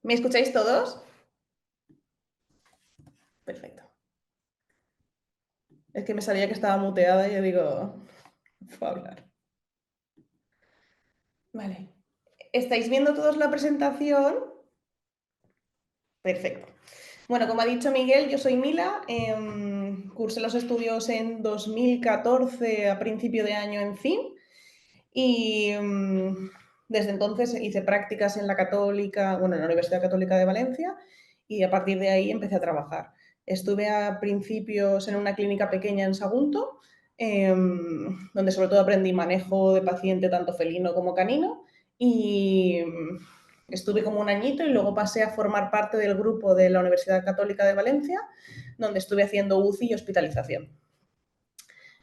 ¿Me escucháis todos? Perfecto. Es que me salía que estaba muteada y yo digo, fue a hablar. Vale. ¿Estáis viendo todos la presentación? Perfecto. Bueno, como ha dicho Miguel, yo soy Mila, cursé los estudios en 2014 a principio de año en fin y desde entonces hice prácticas en la Católica, bueno, en la Universidad Católica de Valencia y a partir de ahí empecé a trabajar. Estuve a principios en una clínica pequeña en Sagunto, donde sobre todo aprendí manejo de paciente tanto felino como canino y estuve como un añito y luego pasé a formar parte del grupo de la Universidad Católica de Valencia, donde estuve haciendo UCI y hospitalización.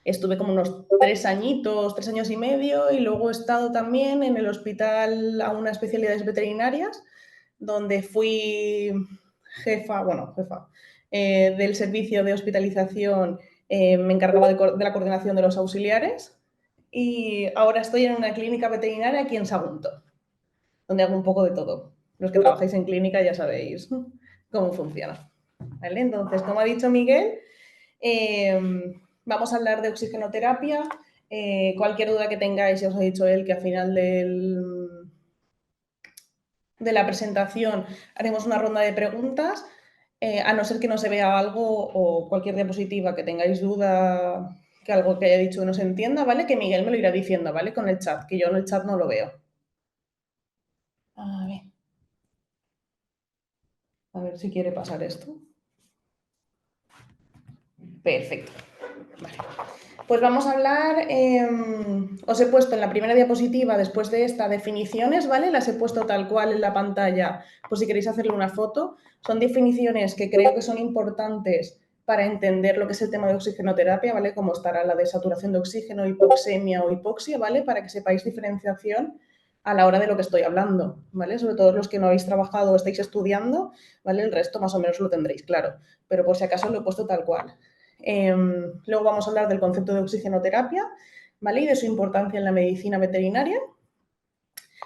Estuve como unos 3 añitos, 3 años y medio, y luego he estado también en el hospital a unas especialidades veterinarias, donde fui jefa del servicio de hospitalización, me encargaba de la coordinación de los auxiliares, y ahora estoy en una clínica veterinaria aquí en Sagunto, donde hago un poco de todo. Los que trabajáis en clínica ya sabéis cómo funciona. ¿Vale? Entonces, como ha dicho Miguel, vamos a hablar de oxigenoterapia. Cualquier duda que tengáis, ya os ha dicho él que al final de la presentación haremos una ronda de preguntas, a no ser que no se vea algo o cualquier diapositiva que tengáis duda, que algo que haya dicho que no se entienda, ¿vale? Que Miguel me lo irá diciendo, ¿vale? Con el chat, que yo en el chat no lo veo. A ver si quiere pasar esto. Perfecto. Vale. Pues vamos a hablar, os he puesto en la primera diapositiva, después de esta, definiciones, ¿vale? Las he puesto tal cual en la pantalla, por si queréis hacerle una foto. Son definiciones que creo que son importantes para entender lo que es el tema de oxigenoterapia, ¿vale? Como estará la de saturación de oxígeno, hipoxemia o hipoxia, ¿vale? Para que sepáis diferenciación a la hora de lo que estoy hablando, ¿vale? Sobre todo los que no habéis trabajado o estáis estudiando, ¿vale? El resto más o menos lo tendréis claro, pero por si acaso lo he puesto tal cual. Luego vamos a hablar del concepto de oxigenoterapia, ¿vale? Y de su importancia en la medicina veterinaria.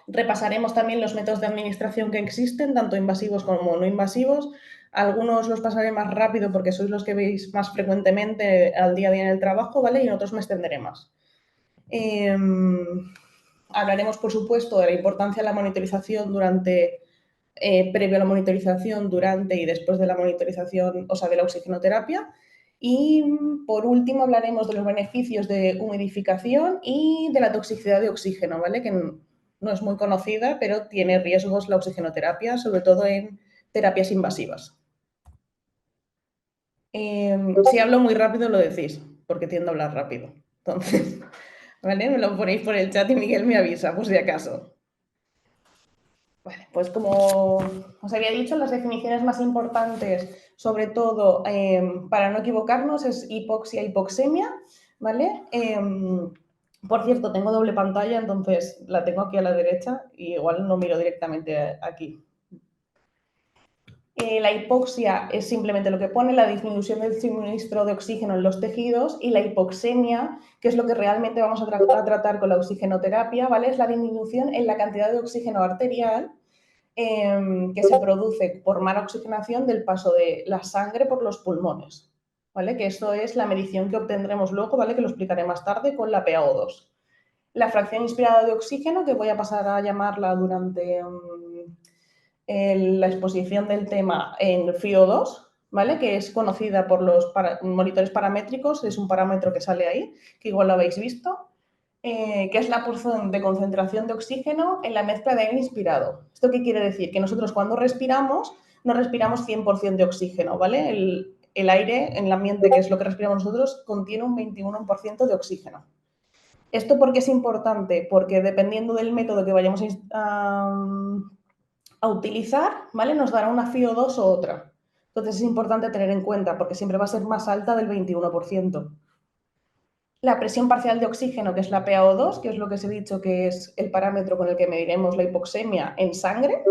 Repasaremos también los métodos de administración que existen, tanto invasivos como no invasivos. Algunos los pasaré más rápido porque sois los que veis más frecuentemente al día a día en el trabajo, ¿vale? Y en otros me extenderé más. Hablaremos, por supuesto, de la importancia de la monitorización previo a la monitorización, durante y después de la monitorización, o sea, de la oxigenoterapia. Y por último hablaremos de los beneficios de humidificación y de la toxicidad de oxígeno, ¿vale? Que no es muy conocida, pero tiene riesgos la oxigenoterapia, sobre todo en terapias invasivas. Si hablo muy rápido lo decís, porque tiendo a hablar rápido. Entonces, ¿vale? Me lo ponéis por el chat y Miguel me avisa, por si acaso. Vale, pues como os había dicho, las definiciones más importantes, sobre todo para no equivocarnos, es hipoxia, hipoxemia, ¿vale? Por cierto, tengo doble pantalla, entonces la tengo aquí a la derecha y igual no miro directamente aquí. La hipoxia es simplemente lo que pone la disminución del suministro de oxígeno en los tejidos, y la hipoxemia, que es lo que realmente vamos a tratar con la oxigenoterapia, ¿vale? Es la disminución en la cantidad de oxígeno arterial que se produce por mala oxigenación del paso de la sangre por los pulmones, ¿vale? Que esto es la medición que obtendremos luego, ¿vale? Que lo explicaré más tarde con la PaO2. La fracción inspirada de oxígeno, que voy a pasar a llamarla durante la exposición del tema en FiO2, ¿vale? Que es conocida por los monitores paramétricos, es un parámetro que sale ahí, que igual lo habéis visto, que es la porción de concentración de oxígeno en la mezcla de aire inspirado. ¿Esto qué quiere decir? Que nosotros cuando respiramos, no respiramos 100% de oxígeno, ¿vale? El aire en el ambiente, que es lo que respiramos nosotros, contiene un 21% de oxígeno. ¿Esto por qué es importante? Porque dependiendo del método que vayamos a utilizar, ¿vale? Nos dará una FiO2 o otra. Entonces es importante tener en cuenta, porque siempre va a ser más alta del 21%. La presión parcial de oxígeno, que es la PaO2, que es lo que os he dicho que es el parámetro con el que mediremos la hipoxemia en sangre,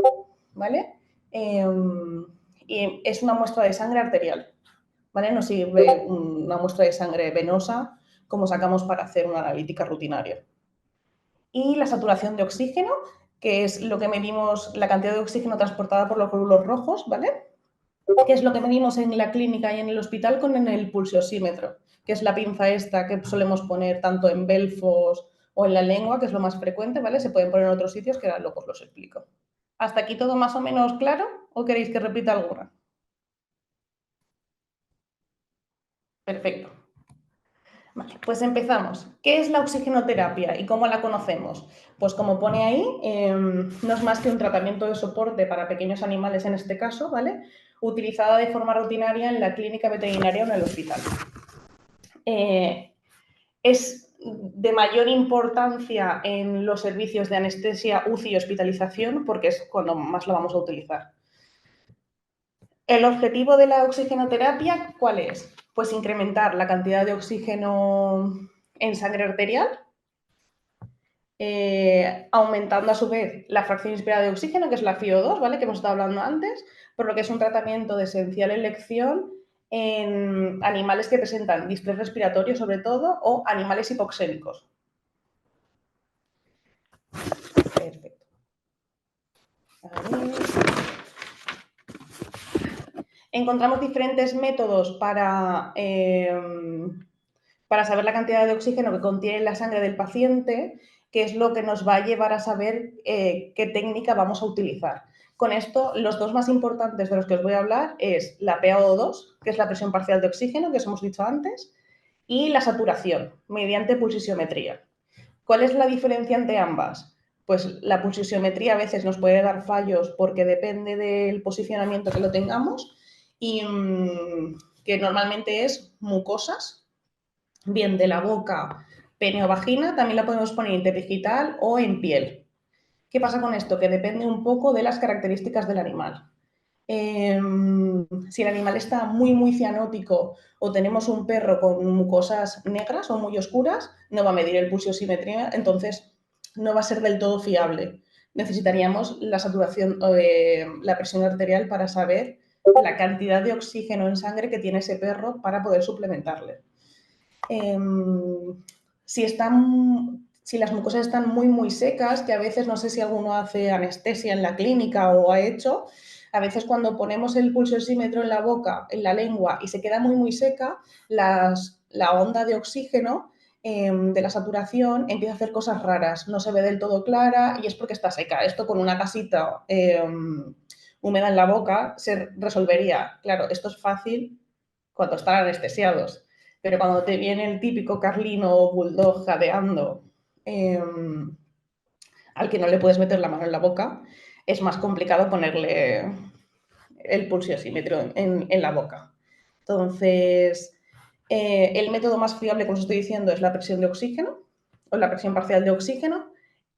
¿vale? Y es una muestra de sangre arterial, ¿vale? No sirve una muestra de sangre venosa como sacamos para hacer una analítica rutinaria. Y la saturación de oxígeno, que es lo que medimos, la cantidad de oxígeno transportada por los glóbulos rojos, ¿vale? Que es lo que medimos en la clínica y en el hospital con el pulsiosímetro, que es la pinza esta que solemos poner tanto en belfos o en la lengua, que es lo más frecuente, ¿vale? Se pueden poner en otros sitios que ahora luego os los explico. ¿Hasta aquí todo más o menos claro o queréis que repita alguna? Perfecto. Vale, pues empezamos. ¿Qué es la oxigenoterapia y cómo la conocemos? Pues como pone ahí, no es más que un tratamiento de soporte para pequeños animales en este caso, ¿vale? Utilizada de forma rutinaria en la clínica veterinaria o en el hospital. Es de mayor importancia en los servicios de anestesia, UCI y hospitalización porque es cuando más lo vamos a utilizar. ¿El objetivo de la oxigenoterapia cuál es? Pues incrementar la cantidad de oxígeno en sangre arterial, aumentando a su vez la fracción inspirada de oxígeno, que es la FiO2, ¿vale? Que hemos estado hablando antes, por lo que es un tratamiento de esencial elección en animales que presentan distrés respiratorio, sobre todo, o animales hipoxémicos. Perfecto. Encontramos diferentes métodos para saber la cantidad de oxígeno que contiene la sangre del paciente, que es lo que nos va a llevar a saber qué técnica vamos a utilizar. Con esto, los dos más importantes de los que os voy a hablar es la PaO2, que es la presión parcial de oxígeno, que os hemos dicho antes, y la saturación, mediante pulsiometría. ¿Cuál es la diferencia entre ambas? Pues la pulsiometría a veces nos puede dar fallos porque depende del posicionamiento que lo tengamos y que normalmente es mucosas, bien de la boca, pene o vagina, también la podemos poner interdigital o en piel. ¿Qué pasa con esto? Que depende un poco de las características del animal. Si el animal está muy cianótico o tenemos un perro con mucosas negras o muy oscuras, no va a medir el pulsiosimetría, entonces no va a ser del todo fiable. Necesitaríamos la saturación, la presión arterial para saber la cantidad de oxígeno en sangre que tiene ese perro para poder suplementarle. Si las mucosas están muy secas, que a veces no sé si alguno hace anestesia en la clínica o ha hecho, a veces cuando ponemos el pulsiosímetro en la boca, en la lengua y se queda muy seca, la onda de oxígeno de la saturación empieza a hacer cosas raras, no se ve del todo clara y es porque está seca. Esto con una casita húmeda en la boca se resolvería. Claro, esto es fácil cuando están anestesiados. Pero cuando te viene el típico carlino o bulldog jadeando, al que no le puedes meter la mano en la boca, es más complicado ponerle el pulsiosímetro en la boca. Entonces, el método más fiable, como os estoy diciendo, es la presión de oxígeno o la presión parcial de oxígeno.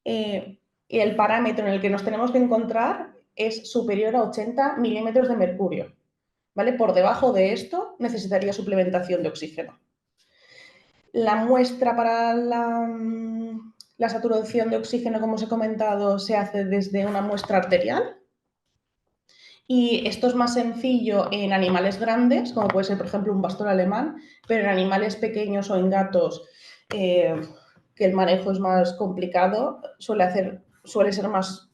Y el parámetro en el que nos tenemos que encontrar es superior a 80 milímetros de mercurio. ¿Vale? Por debajo de esto necesitaría suplementación de oxígeno. La muestra para la saturación de oxígeno, como os he comentado, se hace desde una muestra arterial. Y esto es más sencillo en animales grandes, como puede ser, por ejemplo, un pastor alemán, pero en animales pequeños o en gatos, que el manejo es más complicado, suele ser más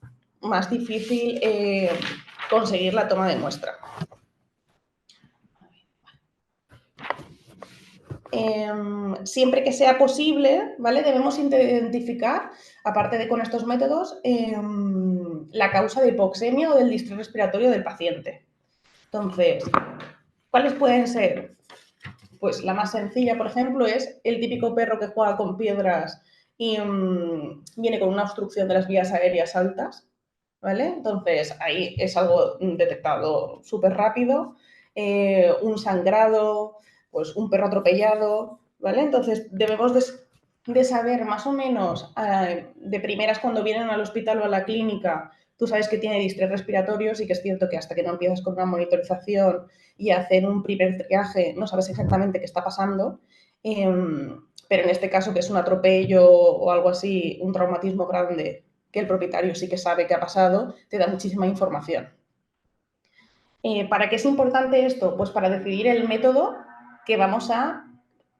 difícil conseguir la toma de muestra. Siempre que sea posible, ¿vale? Debemos identificar, aparte de con estos métodos, la causa de hipoxemia o del distrés respiratorio del paciente. Entonces, ¿cuáles pueden ser? Pues la más sencilla, por ejemplo, es el típico perro que juega con piedras y viene con una obstrucción de las vías aéreas altas, ¿vale? Entonces, ahí es algo detectado súper rápido. Un sangrado, pues un perro atropellado, ¿vale? Entonces, debemos de saber más o menos de primeras cuando vienen al hospital o a la clínica, tú sabes que tiene distrés respiratorio, y que es cierto que hasta que no empiezas con una monitorización y hacer un primer triaje no sabes exactamente qué está pasando, pero en este caso que es un atropello o algo así, un traumatismo grande, que el propietario sí que sabe qué ha pasado, te da muchísima información. ¿Para qué es importante esto? Pues para decidir el método que vamos a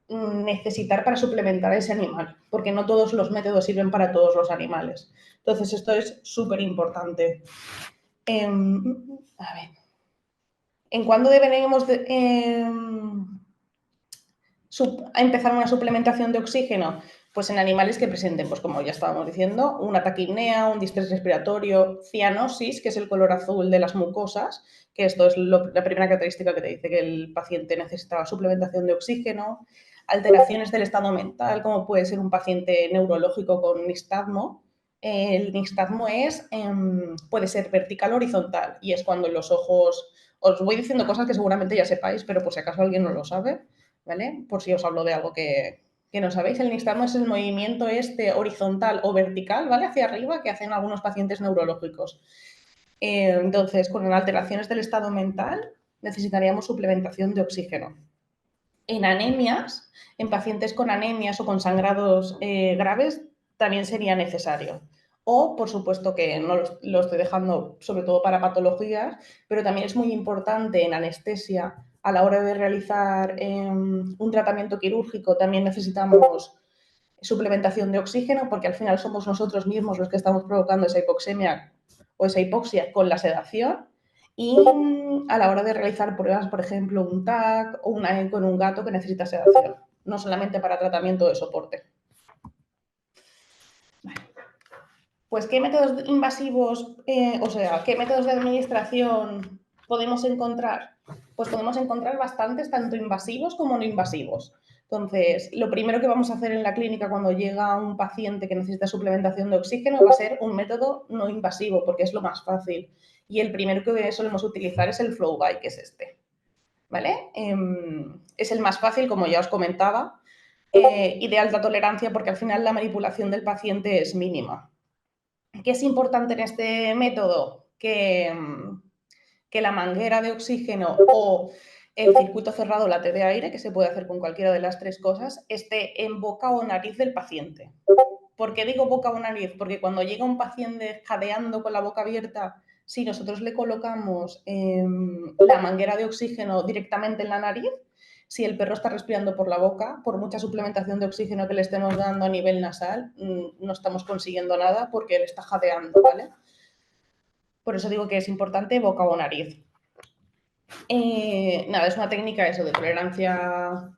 necesitar para suplementar a ese animal, porque no todos los métodos sirven para todos los animales. Entonces, esto es súper importante. A ver, ¿en cuándo deberíamos empezar una suplementación de oxígeno? Pues en animales que presenten, pues como ya estábamos diciendo, una taquipnea, un distrés respiratorio, cianosis, que es el color azul de las mucosas, que esto es la primera característica que te dice que el paciente necesita suplementación de oxígeno, alteraciones del estado mental, como puede ser un paciente neurológico con nistagmo. El nistagmo puede ser vertical o horizontal, y es cuando los ojos, os voy diciendo cosas que seguramente ya sepáis, pero por si acaso alguien no lo sabe, ¿vale? Por si os hablo de algo que no sabéis, el nistagmo es el movimiento horizontal o vertical, ¿vale? Hacia arriba que hacen algunos pacientes neurológicos. Entonces, con alteraciones del estado mental, necesitaríamos suplementación de oxígeno. En anemias, en pacientes con anemias o con sangrados graves, también sería necesario. O, por supuesto, que no lo estoy dejando sobre todo para patologías, pero también es muy importante en anestesia a la hora de realizar un tratamiento quirúrgico, también necesitamos suplementación de oxígeno, porque al final somos nosotros mismos los que estamos provocando esa hipoxemia o esa hipoxia con la sedación. Y a la hora de realizar pruebas, por ejemplo, un TAC o una eco en un gato que necesita sedación, no solamente para tratamiento de soporte. Pues, ¿qué métodos invasivos, qué métodos de administración podemos encontrar? Pues podemos encontrar bastantes, tanto invasivos como no invasivos. Entonces, lo primero que vamos a hacer en la clínica cuando llega un paciente que necesita suplementación de oxígeno va a ser un método no invasivo, porque es lo más fácil. Y el primero que solemos utilizar es el flow by, que es este. ¿Vale? Es el más fácil, como ya os comentaba, y de alta tolerancia, porque al final la manipulación del paciente es mínima. ¿Qué es importante en este método? Que la manguera de oxígeno o el circuito cerrado late de aire, que se puede hacer con cualquiera de las tres cosas, esté en boca o nariz del paciente. ¿Por qué digo boca o nariz? Porque cuando llega un paciente jadeando con la boca abierta, si nosotros le colocamos la manguera de oxígeno directamente en la nariz, si el perro está respirando por la boca, por mucha suplementación de oxígeno que le estemos dando a nivel nasal, no estamos consiguiendo nada porque él está jadeando, ¿vale? Por eso digo que es importante boca o nariz. Nada, es una técnica eso, de tolerancia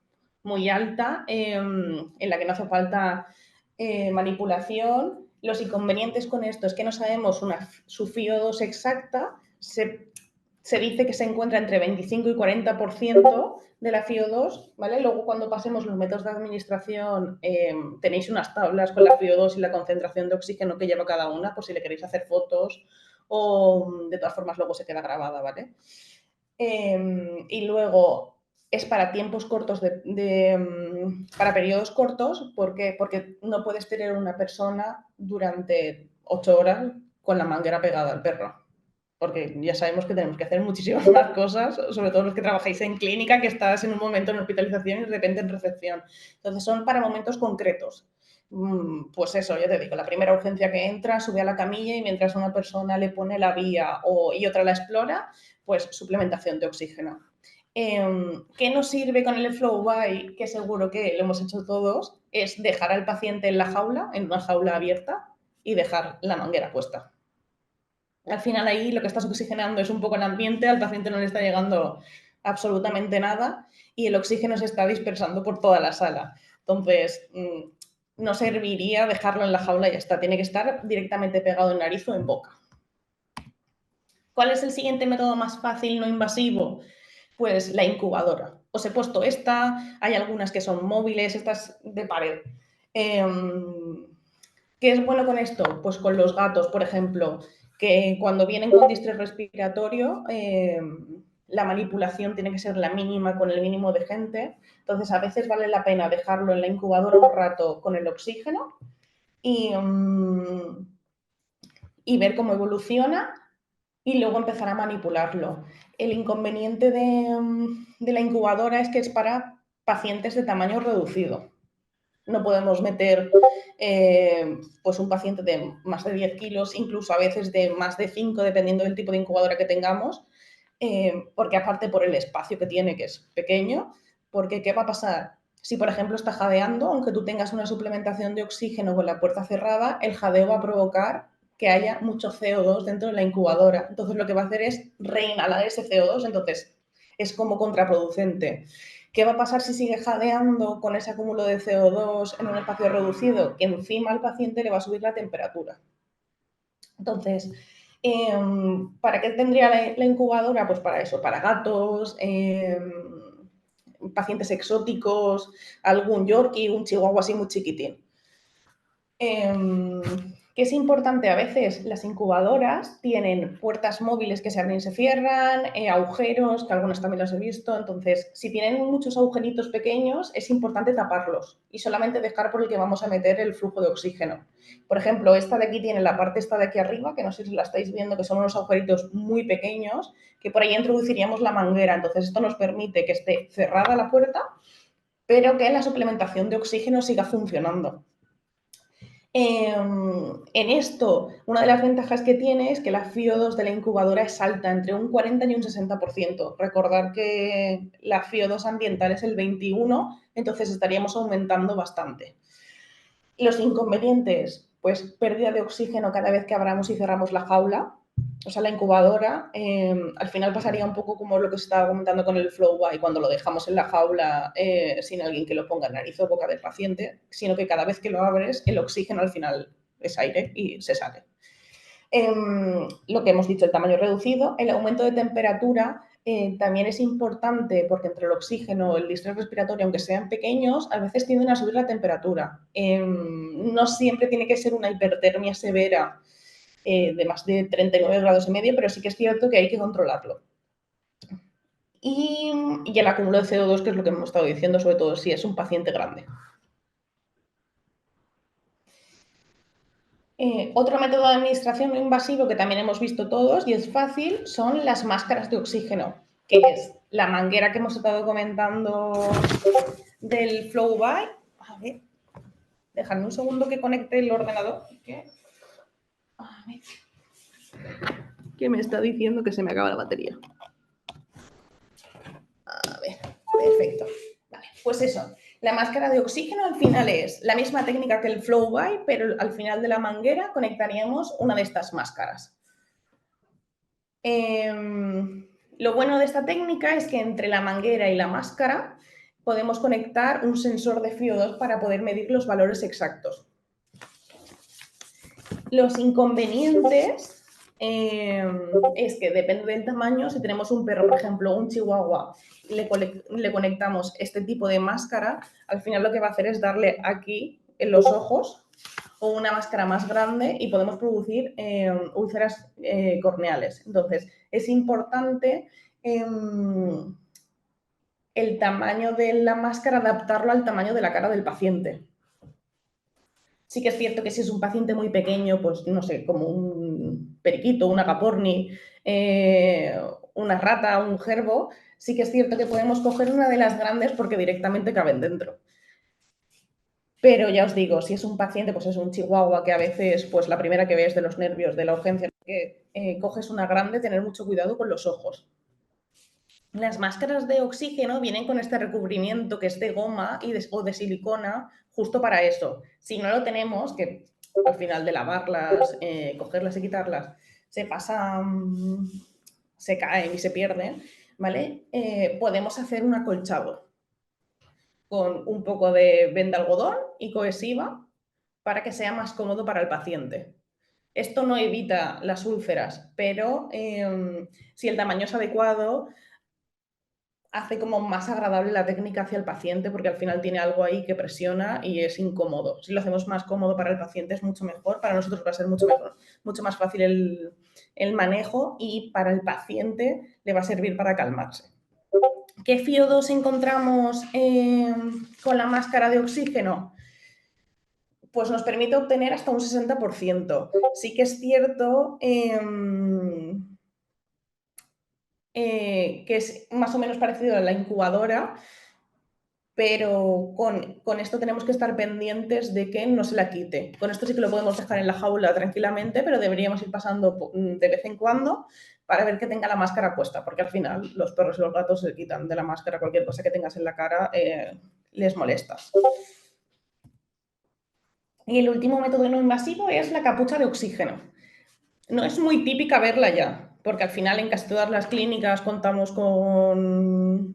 muy alta, en la que no hace falta manipulación. Los inconvenientes con esto es que no sabemos su FIO2 exacta. Se dice que se encuentra entre 25 y 40% de la FIO2, ¿vale? Luego, cuando pasemos los métodos de administración, tenéis unas tablas con la FIO2 y la concentración de oxígeno que lleva cada una, por si le queréis hacer fotos, o de todas formas luego se queda grabada, ¿vale? Y luego es para tiempos cortos, para periodos cortos, ¿por qué? Porque no puedes tener una persona durante 8 horas con la manguera pegada al perro. Porque ya sabemos que tenemos que hacer muchísimas más cosas, sobre todo los que trabajáis en clínica, que estás en un momento en hospitalización y de repente en recepción. Entonces son para momentos concretos. Pues eso, ya te digo, la primera urgencia que entra, sube a la camilla y mientras una persona le pone la vía y otra la explora, pues suplementación de oxígeno. ¿Qué nos sirve con el flow by? Que seguro que lo hemos hecho todos, es dejar al paciente en la jaula, en una jaula abierta, y dejar la manguera puesta. Al final ahí lo que estás oxigenando es un poco el ambiente, al paciente no le está llegando absolutamente nada y el oxígeno se está dispersando por toda la sala. Entonces, no serviría dejarlo en la jaula y ya está, tiene que estar directamente pegado en nariz o en boca. ¿Cuál es el siguiente método más fácil, no invasivo? Pues la incubadora. Os he puesto esta, hay algunas que son móviles, estas de pared. ¿Qué es bueno con esto? Pues con los gatos, por ejemplo, que cuando vienen con distrés respiratorio, la manipulación tiene que ser la mínima con el mínimo de gente. Entonces, a veces vale la pena dejarlo en la incubadora un rato con el oxígeno y ver cómo evoluciona y luego empezar a manipularlo. El inconveniente de la incubadora es que es para pacientes de tamaño reducido. No podemos meter pues un paciente de más de 10 kilos, incluso a veces de más de 5, dependiendo del tipo de incubadora que tengamos, porque aparte por el espacio que tiene, que es pequeño, porque ¿qué va a pasar? Si, por ejemplo, está jadeando, aunque tú tengas una suplementación de oxígeno con la puerta cerrada, el jadeo va a provocar que haya mucho CO2 dentro de la incubadora. Entonces, lo que va a hacer es reinhalar ese CO2, entonces es como contraproducente. ¿Qué va a pasar si sigue jadeando con ese acúmulo de CO2 en un espacio reducido? Que encima al paciente le va a subir la temperatura. Entonces, ¿para qué tendría la incubadora? Pues para eso, para gatos, pacientes exóticos, algún yorkie, un chihuahua así muy chiquitín. ¿Qué es importante? A veces las incubadoras tienen puertas móviles que se abren y se cierran, agujeros, que algunas también los he visto. Entonces, si tienen muchos agujeritos pequeños, es importante taparlos y solamente dejar por el que vamos a meter el flujo de oxígeno. Por ejemplo, esta de aquí tiene la parte esta de aquí arriba, que no sé si la estáis viendo, que son unos agujeritos muy pequeños, que por ahí introduciríamos la manguera. Entonces, esto nos permite que esté cerrada la puerta, pero que la suplementación de oxígeno siga funcionando. En esto, una de las ventajas que tiene es que la FIO2 de la incubadora es alta, entre un 40 y un 60%. Recordar que la FIO2 ambiental es el 21%, entonces estaríamos aumentando bastante. Los inconvenientes, pues pérdida de oxígeno cada vez que abramos y cerramos la jaula, o sea, la incubadora, al final pasaría un poco como lo que se estaba comentando con el Flow-by, cuando lo dejamos en la jaula sin alguien que lo ponga en nariz o boca del paciente, sino que cada vez que lo abres, el oxígeno al final es aire y se sale. Lo que hemos dicho, el tamaño reducido, el aumento de temperatura también es importante porque entre el oxígeno y el distrés respiratorio, aunque sean pequeños, a veces tienden a subir la temperatura. No siempre tiene que ser una hipertermia severa de más de 39 grados y medio, pero sí que es cierto que hay que controlarlo. Y el acúmulo de CO2, que es lo que hemos estado diciendo, sobre todo si es un paciente grande. Otro método de administración no invasivo que también hemos visto todos y es fácil son las máscaras de oxígeno, que es la manguera que hemos estado comentando del Flow-by. A ver, dejadme un segundo que conecte el ordenador. A ver, que me está diciendo que se me acaba la batería. A ver, perfecto. Vale, pues eso. La máscara de oxígeno al final es la misma técnica que el Flow-by, pero al final de la manguera conectaríamos una de estas máscaras. Lo bueno de esta técnica es que entre la manguera y la máscara podemos conectar un sensor de FIO2 para poder medir los valores exactos. Los inconvenientes es que depende del tamaño. Si tenemos un perro, por ejemplo, un chihuahua, le conectamos este tipo de máscara, al final lo que va a hacer es darle aquí en los ojos o una máscara más grande y podemos producir úlceras corneales. Entonces, es importante el tamaño de la máscara adaptarlo al tamaño de la cara del paciente. Sí que es cierto que si es un paciente muy pequeño, pues no sé, como un periquito, un agaporni, una rata, un gerbo, sí que es cierto que podemos coger una de las grandes porque directamente caben dentro. Pero ya os digo, si es un paciente, pues es un chihuahua que a veces, pues la primera que ves de los nervios de la urgencia, que coges una grande, tener mucho cuidado con los ojos. Las máscaras de oxígeno vienen con este recubrimiento que es de goma o de silicona justo para eso. Si no lo tenemos, que al final de lavarlas, cogerlas y quitarlas, se pasan, se caen y se pierden, ¿vale? Podemos hacer un acolchado con un poco de venda algodón y cohesiva para que sea más cómodo para el paciente. Esto no evita las úlceras, pero si el tamaño es adecuado, hace como más agradable la técnica hacia el paciente porque al final tiene algo ahí que presiona y es incómodo. Si lo hacemos más cómodo para el paciente es mucho mejor, para nosotros va a ser mucho mejor, mucho más fácil el manejo y para el paciente le va a servir para calmarse. ¿Qué FIO2 encontramos con la máscara de oxígeno? Pues nos permite obtener hasta un 60%. Sí que es cierto que es más o menos parecido a la incubadora, pero con esto tenemos que estar pendientes de que no se la quite. Con esto sí que lo podemos dejar en la jaula tranquilamente, pero deberíamos ir pasando de vez en cuando para ver que tenga la máscara puesta, porque al final los perros y los gatos se quitan de la máscara cualquier cosa que tengas en la cara, les molestas. Y el último método no invasivo es la capucha de oxígeno. No es muy típica verla ya, porque al final en casi todas las clínicas contamos con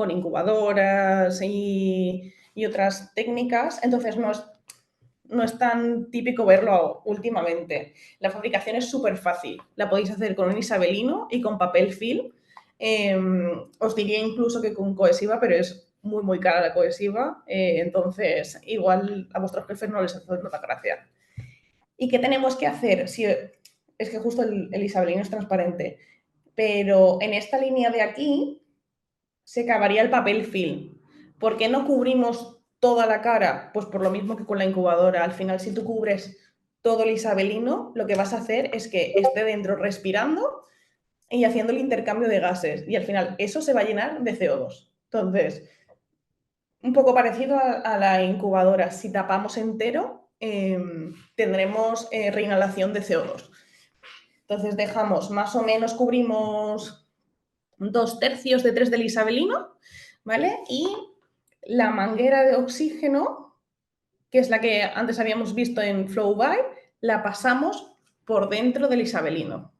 incubadoras y otras técnicas, entonces no es tan típico verlo últimamente. La fabricación es súper fácil. La podéis hacer con un isabelino y con papel film. Os diría incluso que con cohesiva, pero es muy, muy cara la cohesiva. Entonces, igual a vuestros jefes no les hace tanta gracia. ¿Y qué tenemos que hacer? Si, es que justo el isabelino es transparente. Pero en esta línea de aquí se acabaría el papel film. ¿Por qué no cubrimos toda la cara? Pues por lo mismo que con la incubadora. Al final, si tú cubres todo el isabelino, lo que vas a hacer es que esté dentro respirando y haciendo el intercambio de gases. Y al final, eso se va a llenar de CO2. Entonces, un poco parecido a la incubadora. Si tapamos entero, tendremos reinhalación de CO2. Entonces, dejamos más o menos, cubrimos 2/3 de 3 del isabelino, ¿vale? Y la manguera de oxígeno, que es la que antes habíamos visto en Flowby, la pasamos por dentro del isabelino.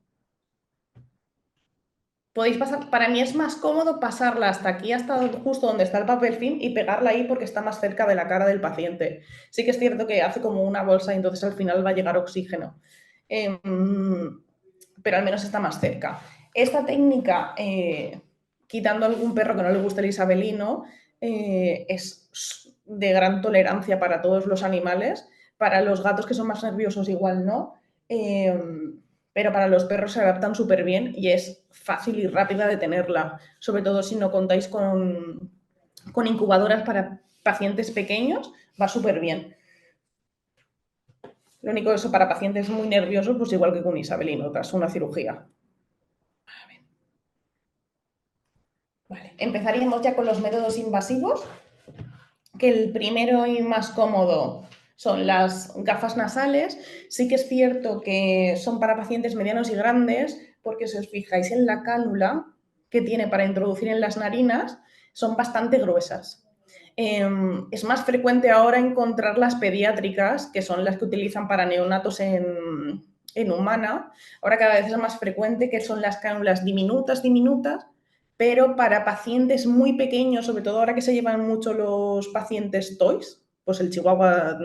Podéis pasar, para mí es más cómodo pasarla hasta aquí, hasta justo donde está el papel film y pegarla ahí porque está más cerca de la cara del paciente. Sí que es cierto que hace como una bolsa y entonces al final va a llegar oxígeno, pero al menos está más cerca. Esta técnica, quitando algún perro que no le guste el isabelino, es de gran tolerancia para todos los animales. Para los gatos que son más nerviosos igual no, pero para los perros se adaptan súper bien y es fácil y rápida de tenerla, sobre todo si no contáis con incubadoras para pacientes pequeños, va súper bien. Lo único eso para pacientes muy nerviosos, pues igual que con isabelino, tras una cirugía. Vale. Empezaríamos ya con los métodos invasivos, que el primero y más cómodo son las gafas nasales. Sí que es cierto que son para pacientes medianos y grandes, porque si os fijáis en la cánula que tiene para introducir en las narinas, son bastante gruesas. Es más frecuente ahora encontrar las pediátricas, que son las que utilizan para neonatos en humana. Ahora cada vez es más frecuente que son las cánulas diminutas, pero para pacientes muy pequeños, sobre todo ahora que se llevan mucho los pacientes toys, pues el chihuahua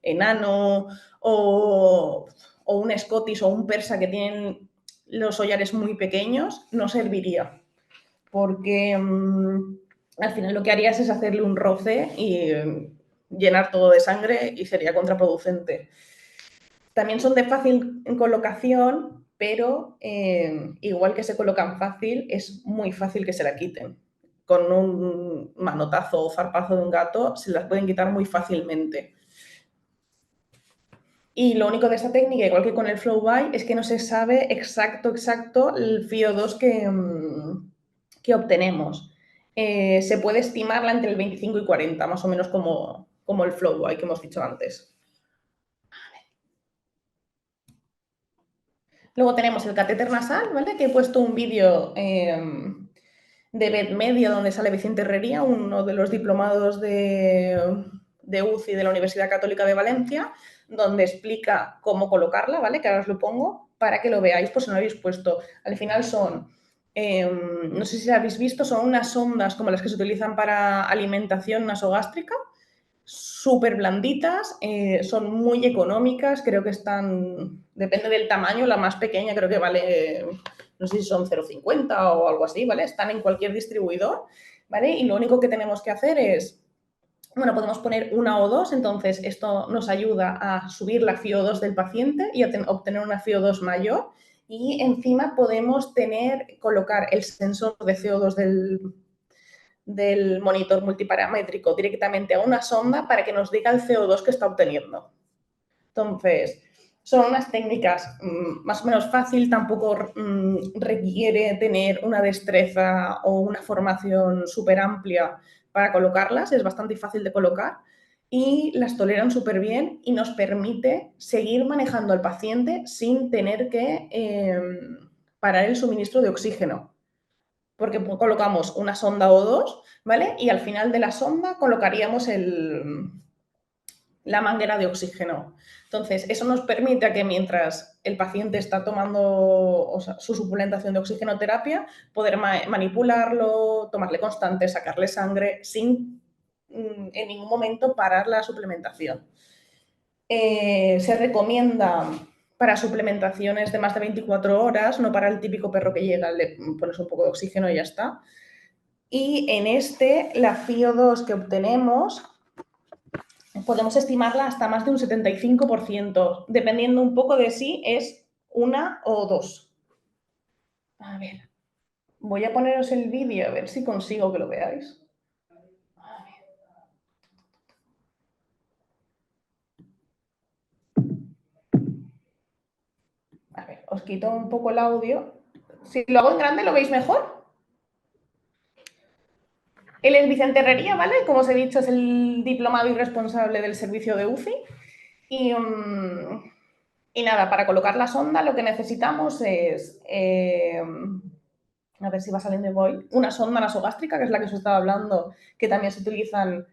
enano o un Scottish o un persa que tienen los hollares muy pequeños, no serviría, porque al final lo que harías es hacerle un roce y llenar todo de sangre y sería contraproducente. También son de fácil colocación, pero igual que se colocan fácil, es muy fácil que se la quiten. Con un manotazo o zarpazo de un gato se las pueden quitar muy fácilmente. Y lo único de esta técnica, igual que con el Flowby, es que no se sabe exacto el FIO2 que obtenemos. Se puede estimarla entre el 25 y 40, más o menos como el Flowby que hemos dicho antes. Luego tenemos el catéter nasal, ¿vale? Que he puesto un vídeo de VetMedia donde sale Vicente Herrería, uno de los diplomados de UCI de la Universidad Católica de Valencia, donde explica cómo colocarla, ¿vale? Que ahora os lo pongo para que lo veáis, por si no lo habéis puesto. Al final son, no sé si lo habéis visto, son unas sondas como las que se utilizan para alimentación nasogástrica, súper blanditas, son muy económicas, creo que están, depende del tamaño, la más pequeña creo que vale, no sé si son 0,50 o algo así, ¿vale? Están en cualquier distribuidor, ¿vale? Y lo único que tenemos que hacer es, bueno, podemos poner una o dos, entonces esto nos ayuda a subir la FIO2 del paciente y a obtener una FIO2 mayor, y encima podemos colocar el sensor de CO2 del monitor multiparamétrico directamente a una sonda para que nos diga el CO2 que está obteniendo. Entonces, son unas técnicas más o menos fácil, tampoco requiere tener una destreza o una formación súper amplia para colocarlas, es bastante fácil de colocar y las toleran súper bien y nos permite seguir manejando al paciente sin tener que parar el suministro de oxígeno. porque colocamos una sonda o dos, ¿vale? Y al final de la sonda colocaríamos la manguera de oxígeno. Entonces, eso nos permite que mientras el paciente está tomando, o sea, su suplementación de oxigenoterapia, poder manipularlo, tomarle constante, sacarle sangre sin en ningún momento parar la suplementación. Se recomienda para suplementaciones de más de 24 horas, no para el típico perro que llega, le pones un poco de oxígeno y ya está. Y en la FiO2 que obtenemos, podemos estimarla hasta más de un 75%, dependiendo un poco de si es una o dos. A ver, voy a poneros el vídeo a ver si consigo que lo veáis. A ver, os quito un poco el audio. Si lo hago en grande, ¿lo veis mejor? Él es Vicente Herrería, ¿vale? Como os he dicho, es el diplomado y responsable del servicio de UCI. Y nada, para colocar la sonda lo que necesitamos es, a ver si va saliendo voy, una sonda nasogástrica, que es la que os estaba hablando, que también se utilizan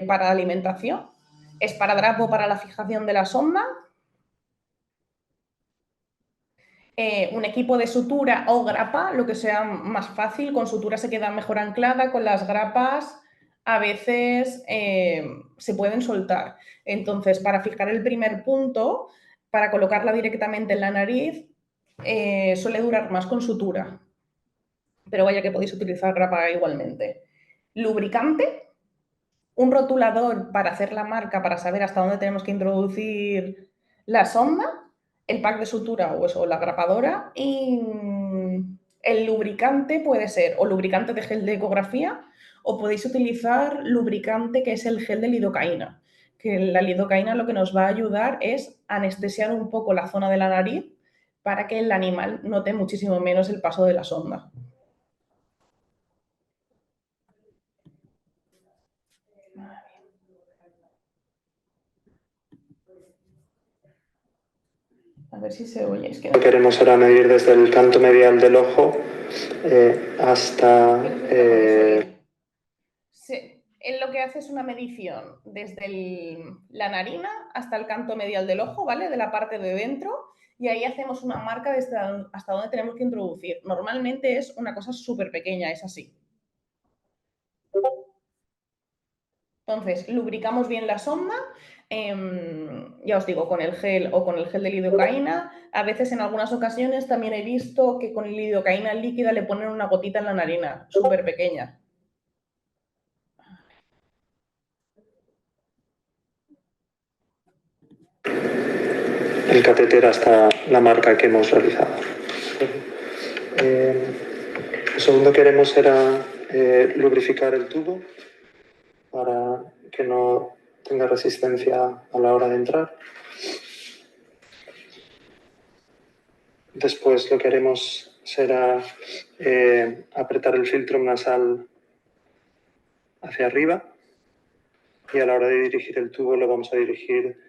para alimentación. Esparadrapo para la fijación de la sonda. Un equipo de sutura o grapa, lo que sea más fácil. Con sutura se queda mejor anclada, con las grapas a veces se pueden soltar. Entonces, para fijar el primer punto, para colocarla directamente en la nariz, suele durar más con sutura. Pero vaya que podéis utilizar grapa igualmente. Lubricante, un rotulador para hacer la marca, para saber hasta dónde tenemos que introducir la sonda, el pack de sutura o eso, la grapadora, y el lubricante puede ser o lubricante de gel de ecografía o podéis utilizar lubricante que es el gel de lidocaína, que la lidocaína lo que nos va a ayudar es anestesiar un poco la zona de la nariz para que el animal note muchísimo menos el paso de la sonda. A ver si se oye. Es que Lo que queremos ahora medir desde el canto medial del ojo hasta... Él lo que hace es una medición desde la narina hasta el canto medial del ojo, ¿vale? De la parte de dentro, y ahí hacemos una marca desde hasta donde tenemos que introducir. Normalmente es una cosa súper pequeña, es así. Entonces, lubricamos bien la sonda, ya os digo, con el gel o con el gel de lidocaína. A veces, en algunas ocasiones, también he visto que con lidocaína líquida le ponen una gotita en la narina, súper pequeña. El catéter hasta la marca que hemos realizado. Lo segundo que queremos era lubrificar el tubo para que no tenga resistencia a la hora de entrar. Después lo que haremos será apretar el filtro nasal hacia arriba y a la hora de dirigir el tubo lo vamos a dirigir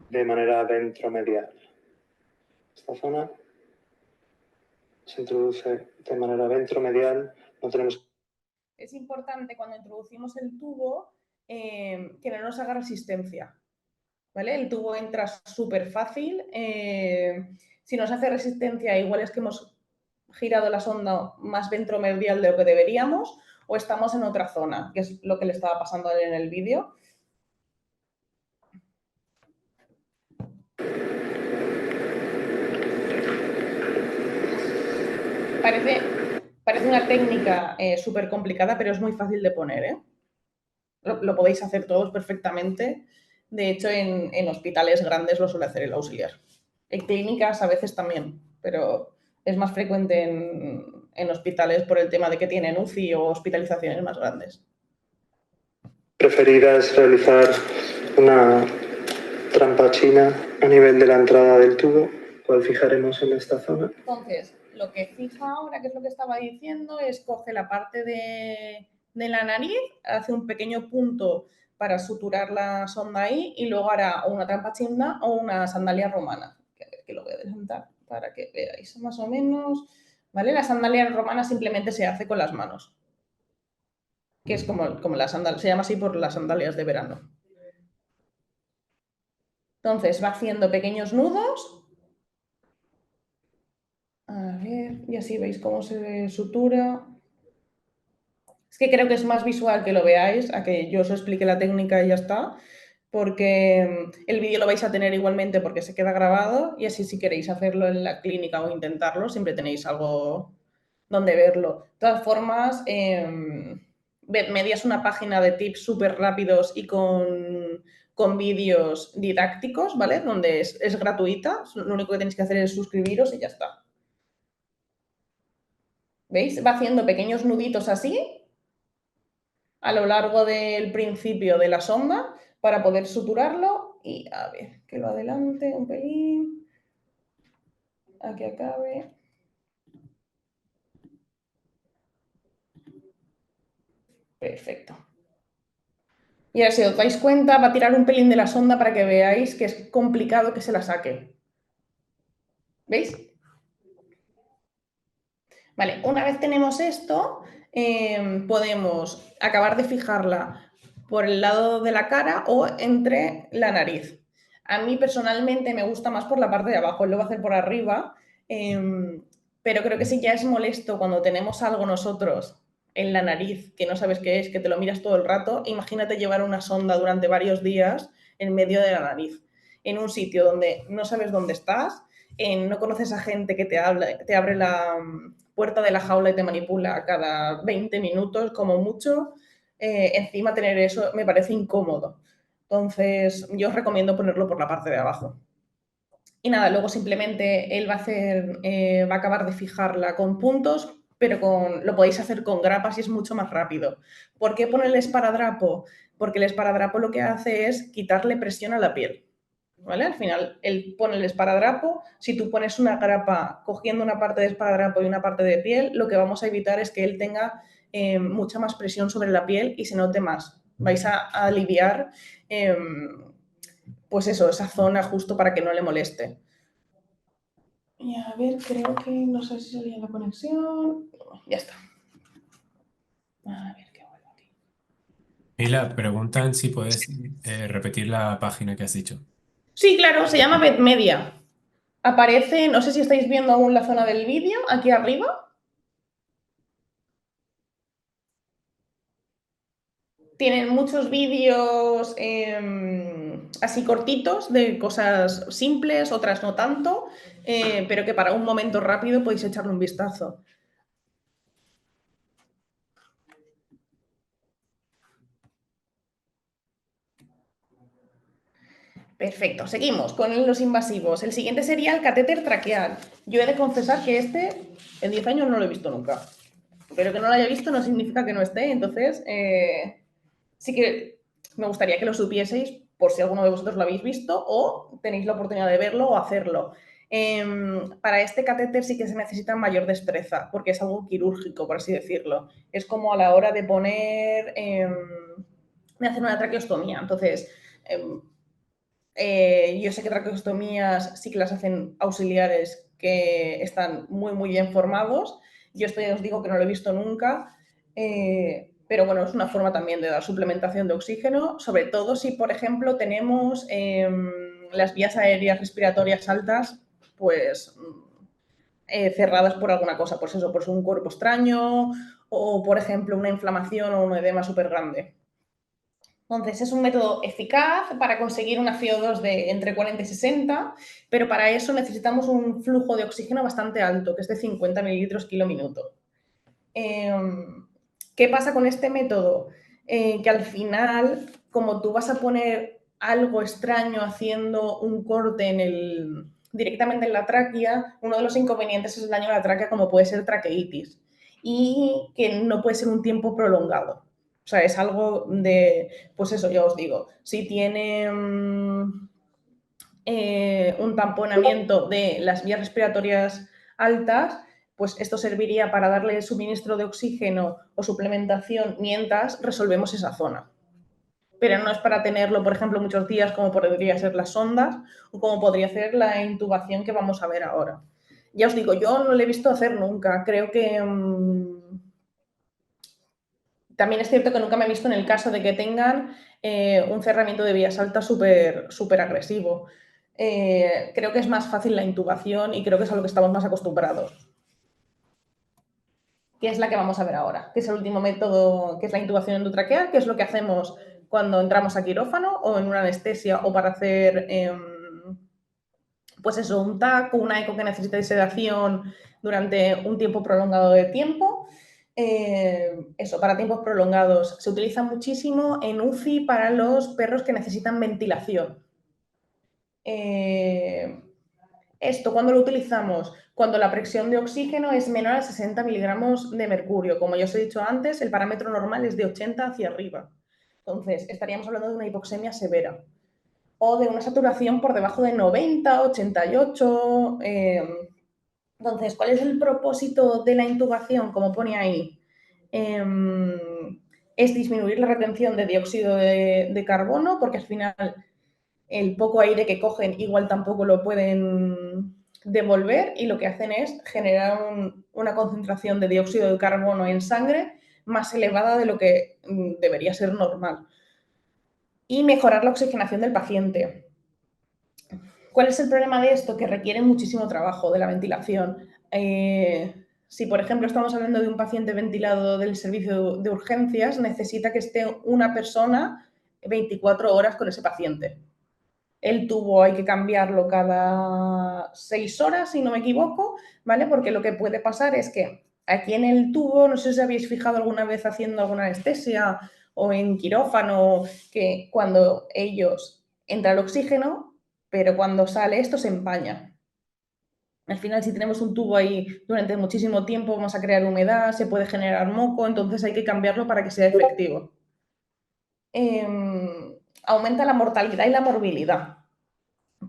de manera ventromedial. Esta zona se introduce de manera ventromedial, no tenemos... Es importante cuando introducimos el tubo que no nos haga resistencia, ¿vale? El tubo entra súper fácil. Si nos hace resistencia, igual es que hemos girado la sonda más ventromedial de lo que deberíamos o estamos en otra zona, que es lo que le estaba pasando en el vídeo. Parece una técnica súper complicada, pero es muy fácil de poner, ¿eh? Lo podéis hacer todos perfectamente. De hecho, en hospitales grandes lo suele hacer el auxiliar. En clínicas a veces también, pero es más frecuente en hospitales por el tema de que tienen UCI o hospitalizaciones más grandes. Preferida es realizar una trampa china a nivel de la entrada del tubo, cual fijaremos en esta zona. Entonces, lo que fija ahora, que es lo que estaba diciendo, es coge la parte de la nariz, hace un pequeño punto para suturar la sonda ahí y luego hará una trampa china o una sandalia romana. Que lo voy a adelantar para que veáis más o menos. ¿vale? La sandalia romana simplemente se hace con las manos, que es como la sandalia, se llama así por las sandalias de verano. Entonces va haciendo pequeños nudos. A ver, y así veis cómo se sutura. Es que creo que es más visual que lo veáis, a que yo os explique la técnica y ya está, porque el vídeo lo vais a tener igualmente porque se queda grabado y así si queréis hacerlo en la clínica o intentarlo, siempre tenéis algo donde verlo. De todas formas, Vetmedia es una página de tips súper rápidos y con vídeos didácticos, ¿vale? Donde es gratuita, lo único que tenéis que hacer es suscribiros y ya está. ¿Veis? Va haciendo pequeños nuditos así a lo largo del principio de la sonda para poder suturarlo y a ver, que lo adelante un pelín, a que acabe. Perfecto. Y ahora si os dais cuenta va a tirar un pelín de la sonda para que veáis que es complicado que se la saque. ¿Veis? Vale, una vez tenemos esto, podemos acabar de fijarla por el lado de la cara o entre la nariz. A mí personalmente me gusta más por la parte de abajo, él lo va a hacer por arriba, pero creo que sí ya es molesto cuando tenemos algo nosotros en la nariz que no sabes qué es, que te lo miras todo el rato. Imagínate llevar una sonda durante varios días en medio de la nariz, en un sitio donde no sabes dónde estás, no conoces a gente que te abre la puerta de la jaula y te manipula cada 20 minutos como mucho. Encima tener eso me parece incómodo. Entonces, yo os recomiendo ponerlo por la parte de abajo. Y nada, luego simplemente él va a acabar de fijarla con puntos, pero lo podéis hacer con grapas y es mucho más rápido. ¿Por qué pone el esparadrapo? Porque el esparadrapo lo que hace es quitarle presión a la piel. ¿Vale? Al final, él pone el esparadrapo. Si tú pones una grapa cogiendo una parte de esparadrapo y una parte de piel, lo que vamos a evitar es que él tenga mucha más presión sobre la piel y se note más. Vais a aliviar pues eso, esa zona justo para que no le moleste. Y a ver, creo que no sé si salía la conexión. Ya está. A ver qué vuelvo aquí. Mila, preguntan si puedes repetir la página que has dicho. Sí, claro, se llama Vetmedia. Aparece, no sé si estáis viendo aún la zona del vídeo, aquí arriba. Tienen muchos vídeos así cortitos de cosas simples, otras no tanto, pero que para un momento rápido podéis echarle un vistazo. Perfecto, seguimos con los invasivos. El siguiente sería el catéter traqueal. Yo he de confesar que este en 10 años no lo he visto nunca. Pero que no lo haya visto no significa que no esté, entonces sí que me gustaría que lo supieseis por si alguno de vosotros lo habéis visto o tenéis la oportunidad de verlo o hacerlo. Para este catéter sí que se necesita mayor destreza porque es algo quirúrgico, por así decirlo. Es como a la hora de de hacer una traqueostomía. Entonces, yo sé que traqueostomías sí que las hacen auxiliares que están muy, muy bien formados. Yo esto ya os digo que no lo he visto nunca, pero bueno, es una forma también de dar suplementación de oxígeno, sobre todo si, por ejemplo, tenemos las vías aéreas respiratorias altas, pues cerradas por alguna cosa, pues eso, por un cuerpo extraño o, por ejemplo, una inflamación o un edema súper grande. Entonces, es un método eficaz para conseguir una CO2 de entre 40 y 60, pero para eso necesitamos un flujo de oxígeno bastante alto, que es de 50 mililitros kilo minuto. ¿Qué pasa con este método? Que al final, como tú vas a poner algo extraño haciendo un corte directamente en la tráquea, uno de los inconvenientes es el daño a la tráquea, como puede ser traqueitis, y que no puede ser un tiempo prolongado. O sea, es algo de, pues eso, ya os digo, si tiene un tamponamiento de las vías respiratorias altas, pues esto serviría para darle suministro de oxígeno o suplementación mientras resolvemos esa zona. Pero no es para tenerlo, por ejemplo, muchos días como podría ser las sondas o como podría ser la intubación que vamos a ver ahora. Ya os digo, yo no lo he visto hacer nunca. Creo que también es cierto que nunca me he visto en el caso de que tengan un cerramiento de vías altas súper agresivo. Creo que es más fácil la intubación y creo que es a lo que estamos más acostumbrados. Que es la que vamos a ver ahora, que es el último método, que es la intubación endotraqueal, que es lo que hacemos cuando entramos a quirófano o en una anestesia o para hacer, pues eso, un TAC o una eco que necesite sedación durante un tiempo prolongado de tiempo. Eso, para tiempos prolongados. Se utiliza muchísimo en UCI para los perros que necesitan ventilación. Esto, ¿cuándo lo utilizamos? Cuando la presión de oxígeno es menor a 60 miligramos de mercurio. Como ya os he dicho antes, el parámetro normal es de 80 hacia arriba. Entonces, estaríamos hablando de una hipoxemia severa o de una saturación por debajo de 90, 88. Entonces, ¿cuál es el propósito de la intubación? Como pone ahí, es disminuir la retención de dióxido de carbono, porque al final el poco aire que cogen igual tampoco lo pueden devolver y lo que hacen es generar una concentración de dióxido de carbono en sangre más elevada de lo que debería ser normal. Y mejorar la oxigenación del paciente. ¿Cuál es el problema de esto? Que requiere muchísimo trabajo de la ventilación. Si, por ejemplo, estamos hablando de un paciente ventilado del servicio de urgencias, necesita que esté una persona 24 horas con ese paciente. El tubo hay que cambiarlo cada 6 horas, si no me equivoco, ¿vale? Porque lo que puede pasar es que aquí en el tubo, no sé si os habéis fijado alguna vez haciendo alguna anestesia o en quirófano, que cuando ellos entra el oxígeno, pero cuando sale esto se empaña. Al final, si tenemos un tubo ahí durante muchísimo tiempo, vamos a crear humedad, se puede generar moco, entonces hay que cambiarlo para que sea efectivo. Aumenta la mortalidad y la morbilidad.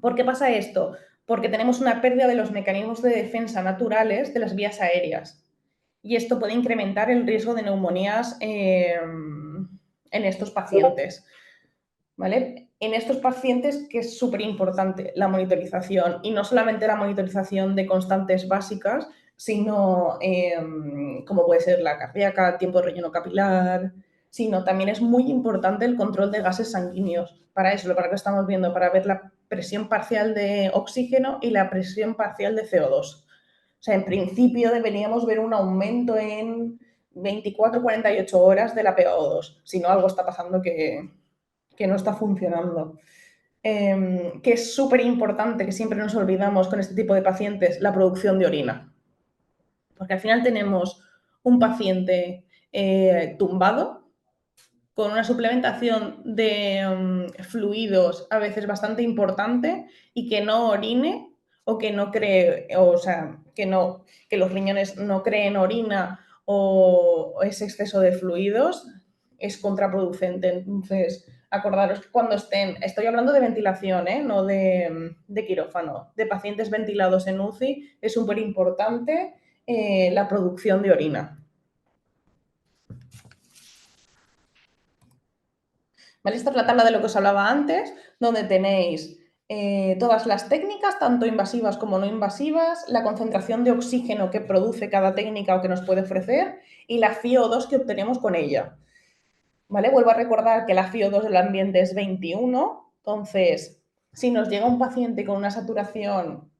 ¿Por qué pasa esto? Porque tenemos una pérdida de los mecanismos de defensa naturales de las vías aéreas. Y esto puede incrementar el riesgo de neumonías en estos pacientes. ¿Vale? En estos pacientes, que es súper importante la monitorización, y no solamente la monitorización de constantes básicas, sino como puede ser la cardíaca, tiempo de relleno capilar, sino también es muy importante el control de gases sanguíneos. Para eso, para que estamos viendo, para ver la presión parcial de oxígeno y la presión parcial de CO2. O sea, en principio deberíamos ver un aumento en 24-48 horas de la PaO2, si no algo está pasando que no está funcionando. Que es súper importante, que siempre nos olvidamos con este tipo de pacientes, la producción de orina. Porque al final tenemos un paciente tumbado, con una suplementación de fluidos a veces bastante importante y que no orine o que no cree, o sea, que los riñones no creen orina o ese exceso de fluidos es contraproducente. Entonces, acordaros que cuando estoy hablando de ventilación, no de quirófano, de pacientes ventilados en UCI, es súper importante la producción de orina. ¿Vale? Esta es la tabla de lo que os hablaba antes, donde tenéis todas las técnicas, tanto invasivas como no invasivas, la concentración de oxígeno que produce cada técnica o que nos puede ofrecer y la FiO2 que obtenemos con ella. ¿Vale? Vuelvo a recordar que la FiO2 del ambiente es 21, entonces, si nos llega un paciente con una saturación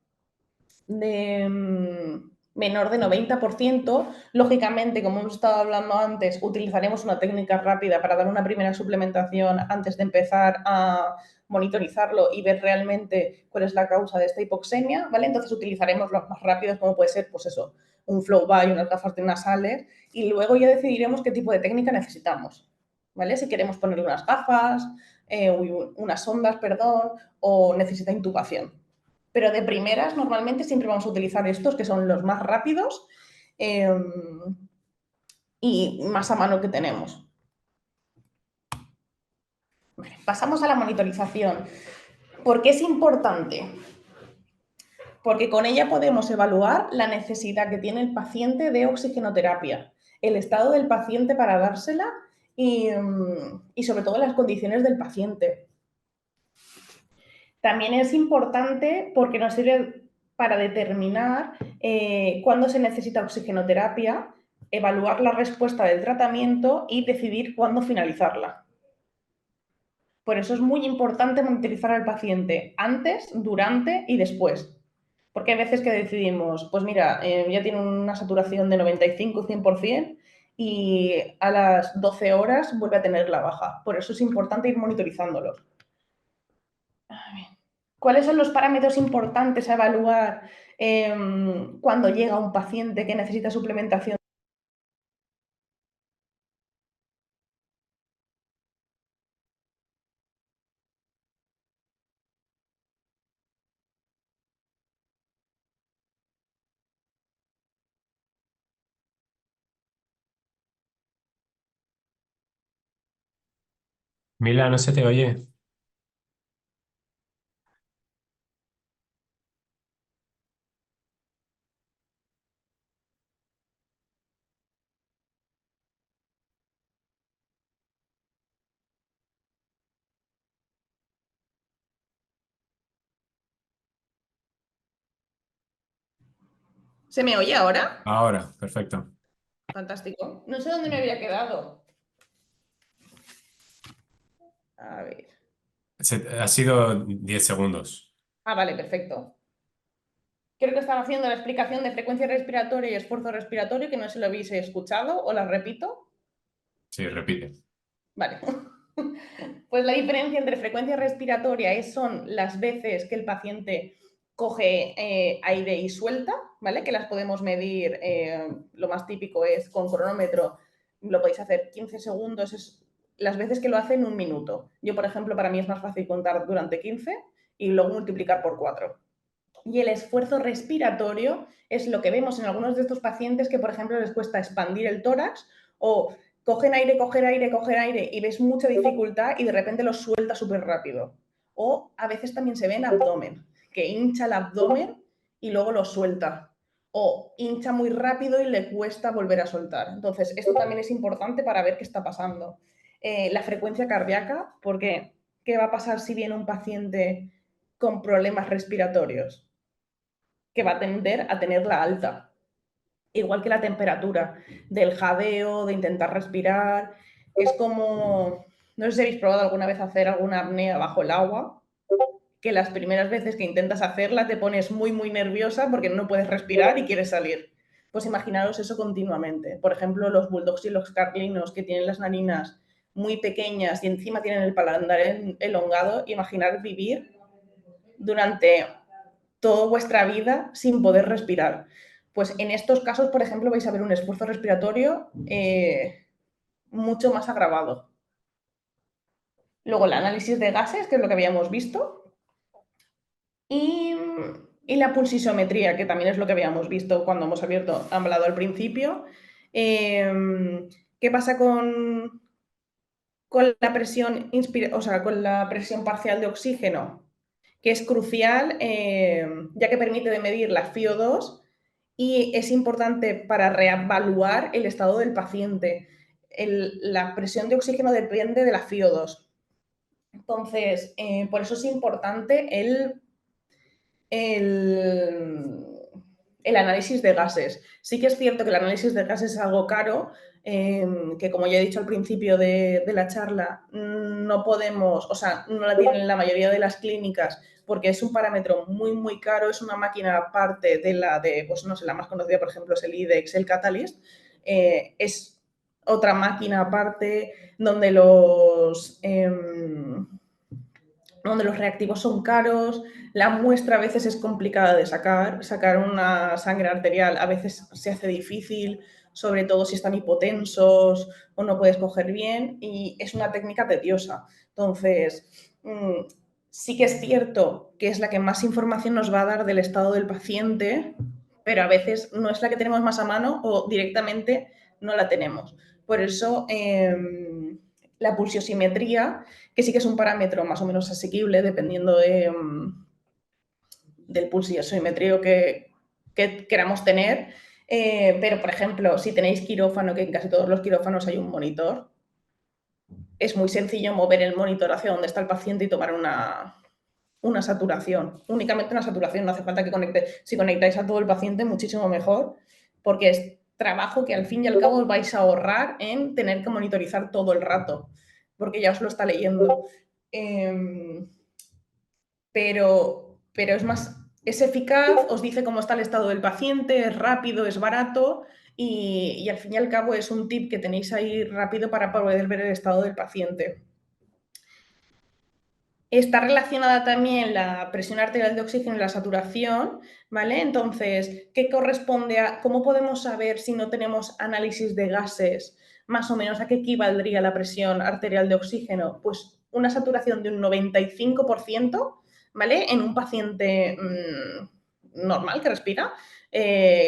de menor de 90%, lógicamente, como hemos estado hablando antes, utilizaremos una técnica rápida para dar una primera suplementación antes de empezar a monitorizarlo y ver realmente cuál es la causa de esta hipoxemia, ¿vale? Entonces utilizaremos los más rápidos, como puede ser, pues eso, un flow by, unas gafas nasales, y luego ya decidiremos qué tipo de técnica necesitamos, ¿vale? Si queremos ponerle unas gafas, unas ondas, perdón, o necesita intubación. Pero de primeras, normalmente siempre vamos a utilizar estos, que son los más rápidos y más a mano que tenemos. Vale, pasamos a la monitorización. ¿Por qué es importante? Porque con ella podemos evaluar la necesidad que tiene el paciente de oxigenoterapia, el estado del paciente para dársela y sobre todo las condiciones del paciente. También es importante porque nos sirve para determinar cuándo se necesita oxigenoterapia, evaluar la respuesta del tratamiento y decidir cuándo finalizarla. Por eso es muy importante monitorizar al paciente antes, durante y después. Porque hay veces que decidimos, pues mira, ya tiene una saturación de 95-100% y a las 12 horas vuelve a tener la baja. Por eso es importante ir monitorizándolos. ¿Cuáles son los parámetros importantes a evaluar cuando llega un paciente que necesita suplementación? Mila, no se te oye. ¿Se me oye ahora? Ahora, perfecto. Fantástico. No sé dónde me había quedado. A ver. Ha sido 10 segundos. Ah, vale, perfecto. Creo que estaba haciendo la explicación de frecuencia respiratoria y esfuerzo respiratorio, que no sé si lo habéis escuchado, o la repito. Sí, repite. Vale. Pues la diferencia entre frecuencia respiratoria son las veces que el paciente coge aire y suelta, ¿vale? Que las podemos medir, lo más típico es con cronómetro, lo podéis hacer 15 segundos, es las veces que lo hace en un minuto. Yo, por ejemplo, para mí es más fácil contar durante 15 y luego multiplicar por 4. Y el esfuerzo respiratorio es lo que vemos en algunos de estos pacientes que, por ejemplo, les cuesta expandir el tórax o cogen aire, coger aire, coger aire y ves mucha dificultad y de repente lo suelta súper rápido. O a veces también se ve en abdomen, que hincha el abdomen y luego lo suelta. O hincha muy rápido y le cuesta volver a soltar. Entonces, esto también es importante para ver qué está pasando. La frecuencia cardíaca, porque ¿qué va a pasar si viene un paciente con problemas respiratorios? Que va a tender a tenerla alta. Igual que la temperatura, del jadeo, de intentar respirar. Es como, no sé si habéis probado alguna vez hacer alguna apnea bajo el agua, que las primeras veces que intentas hacerla te pones muy, muy nerviosa porque no puedes respirar y quieres salir. Pues imaginaros eso continuamente. Por ejemplo, los bulldogs y los carlinos que tienen las narinas muy pequeñas y encima tienen el paladar elongado, imaginar vivir durante toda vuestra vida sin poder respirar. Pues en estos casos, por ejemplo, vais a ver un esfuerzo respiratorio mucho más agravado. Luego el análisis de gases, que es lo que habíamos visto, y, la pulsisometría, que también es lo que habíamos visto cuando hemos hablado al principio. ¿Qué pasa con la presión, con la presión parcial de oxígeno? Que es crucial, ya que permite de medir la FiO2 y es importante para reevaluar el estado del paciente. La presión de oxígeno depende de la FiO2. Entonces, por eso es importante el análisis de gases. Sí que es cierto que el análisis de gases es algo caro, que como ya he dicho al principio de la charla, no podemos, o sea, no la tienen la mayoría de las clínicas porque es un parámetro muy, muy caro, es una máquina aparte de la de, pues no sé, la más conocida, por ejemplo, es el IDEX, el Catalyst, es otra máquina aparte donde donde los reactivos son caros, la muestra a veces es complicada de sacar una sangre arterial a veces se hace difícil, sobre todo si están hipotensos o no puedes coger bien y es una técnica tediosa. Entonces, sí que es cierto que es la que más información nos va a dar del estado del paciente, pero a veces no es la que tenemos más a mano o directamente no la tenemos. Por eso, la pulsiosimetría, que sí que es un parámetro más o menos asequible dependiendo del pulsiosimetría que queramos tener, pero por ejemplo, si tenéis quirófano, que en casi todos los quirófanos hay un monitor, es muy sencillo mover el monitor hacia donde está el paciente y tomar una saturación, únicamente una saturación, no hace falta que conecte. Si conectáis a todo el paciente, muchísimo mejor, porque es trabajo que al fin y al cabo os vais a ahorrar en tener que monitorizar todo el rato, porque ya os lo está leyendo. Pero es eficaz, os dice cómo está el estado del paciente, es rápido, es barato y al fin y al cabo es un tip que tenéis ahí rápido para poder ver el estado del paciente. Está relacionada también la presión arterial de oxígeno y la saturación, ¿vale? Entonces, ¿qué corresponde a cómo podemos saber si no tenemos análisis de gases, más o menos a qué equivaldría la presión arterial de oxígeno? Pues una saturación de un 95%, ¿vale? En un paciente normal que respira,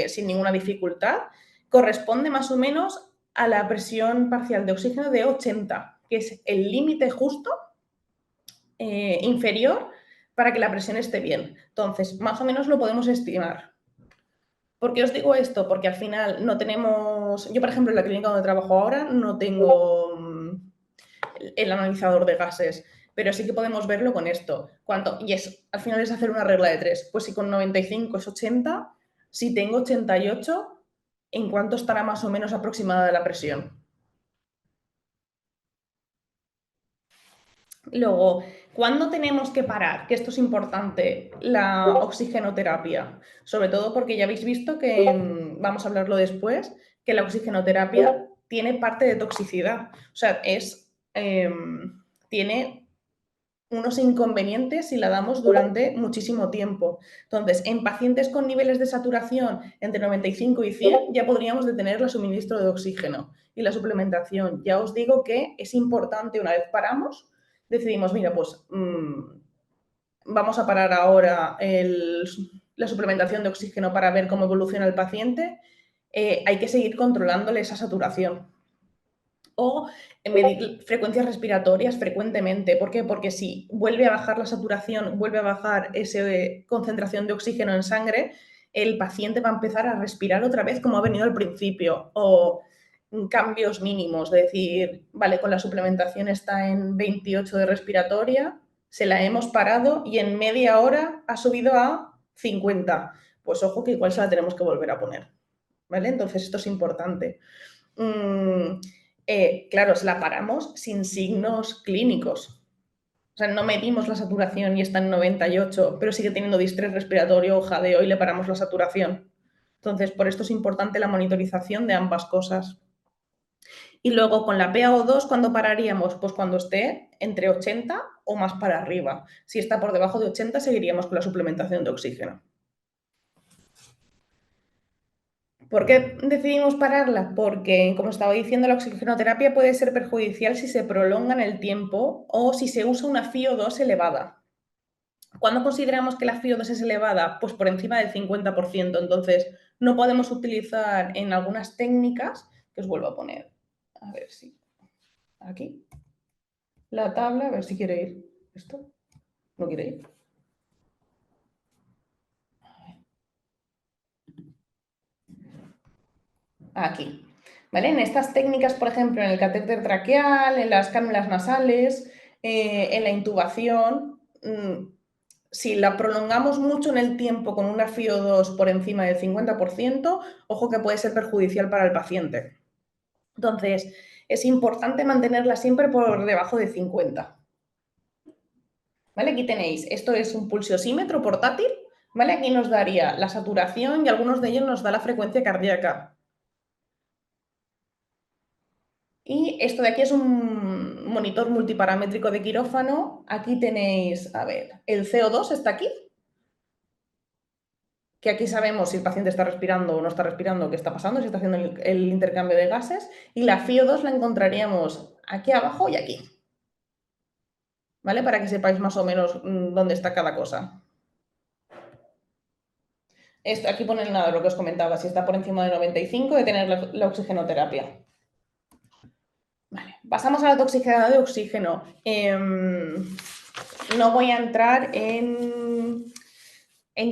sin ninguna dificultad, corresponde más o menos a la presión parcial de oxígeno de 80, que es el límite justo inferior para que la presión esté bien. Entonces, más o menos lo podemos estimar. ¿Por qué os digo esto? Porque al final no tenemos... Yo, por ejemplo, en la clínica donde trabajo ahora no tengo el analizador de gases, pero sí que podemos verlo con esto. Y al final es hacer una regla de 3. Pues si con 95 es 80, si tengo 88, ¿en cuánto estará más o menos aproximada la presión? Luego, ¿cuándo tenemos que parar? Que esto es importante, la oxigenoterapia. Sobre todo porque ya habéis visto que, vamos a hablarlo después, que la oxigenoterapia tiene parte de toxicidad. O sea, tiene unos inconvenientes si la damos durante muchísimo tiempo. Entonces, en pacientes con niveles de saturación entre 95 y 100 ya podríamos detener el suministro de oxígeno y la suplementación. Ya os digo que es importante, una vez paramos, decidimos, mira, pues vamos a parar ahora la suplementación de oxígeno para ver cómo evoluciona el paciente, hay que seguir controlándole esa saturación. O medir frecuencias respiratorias frecuentemente. ¿Por qué? Porque si vuelve a bajar la saturación, vuelve a bajar esa concentración de oxígeno en sangre, el paciente va a empezar a respirar otra vez como ha venido al principio. O cambios mínimos, es decir, vale, con la suplementación está en 28 de respiratoria, se la hemos parado y en media hora ha subido a 50. Pues ojo que igual se la tenemos que volver a poner, ¿vale? Entonces esto es importante. Claro, se la paramos sin signos clínicos. O sea, no medimos la saturación y está en 98, pero sigue teniendo distrés respiratorio o jadeo y le paramos la saturación. Entonces, por esto es importante la monitorización de ambas cosas. Y luego con la PaO2, ¿cuándo pararíamos? Pues cuando esté entre 80 o más para arriba. Si está por debajo de 80, seguiríamos con la suplementación de oxígeno. ¿Por qué decidimos pararla? Porque, como estaba diciendo, la oxigenoterapia puede ser perjudicial si se prolonga en el tiempo o si se usa una FiO2 elevada. ¿Cuándo consideramos que la FiO2 es elevada? Pues por encima del 50%. Entonces, no podemos utilizar en algunas técnicas, que os vuelvo a poner, a ver si, aquí, la tabla, a ver si quiere ir. ¿Esto? ¿No quiere ir? Aquí. ¿Vale? En estas técnicas, por ejemplo, en el catéter traqueal, en las cánulas nasales, en la intubación, si la prolongamos mucho en el tiempo con una FiO2 por encima del 50%, ojo que puede ser perjudicial para el paciente. Entonces, es importante mantenerla siempre por debajo de 50. ¿Vale? Aquí tenéis, esto es un pulsiosímetro portátil, ¿vale? Aquí nos daría la saturación y algunos de ellos nos da la frecuencia cardíaca. Y esto de aquí es un monitor multiparamétrico de quirófano. Aquí tenéis, a ver, el CO2 está aquí, que aquí sabemos si el paciente está respirando o no está respirando, qué está pasando, si está haciendo el intercambio de gases. Y la FiO2 la encontraríamos aquí abajo y aquí, ¿vale? Para que sepáis más o menos dónde está cada cosa. Esto, aquí pone nada de lo que os comentaba, si está por encima de 95, de tener la oxigenoterapia. Vale, pasamos a la toxicidad de oxígeno. No voy a entrar en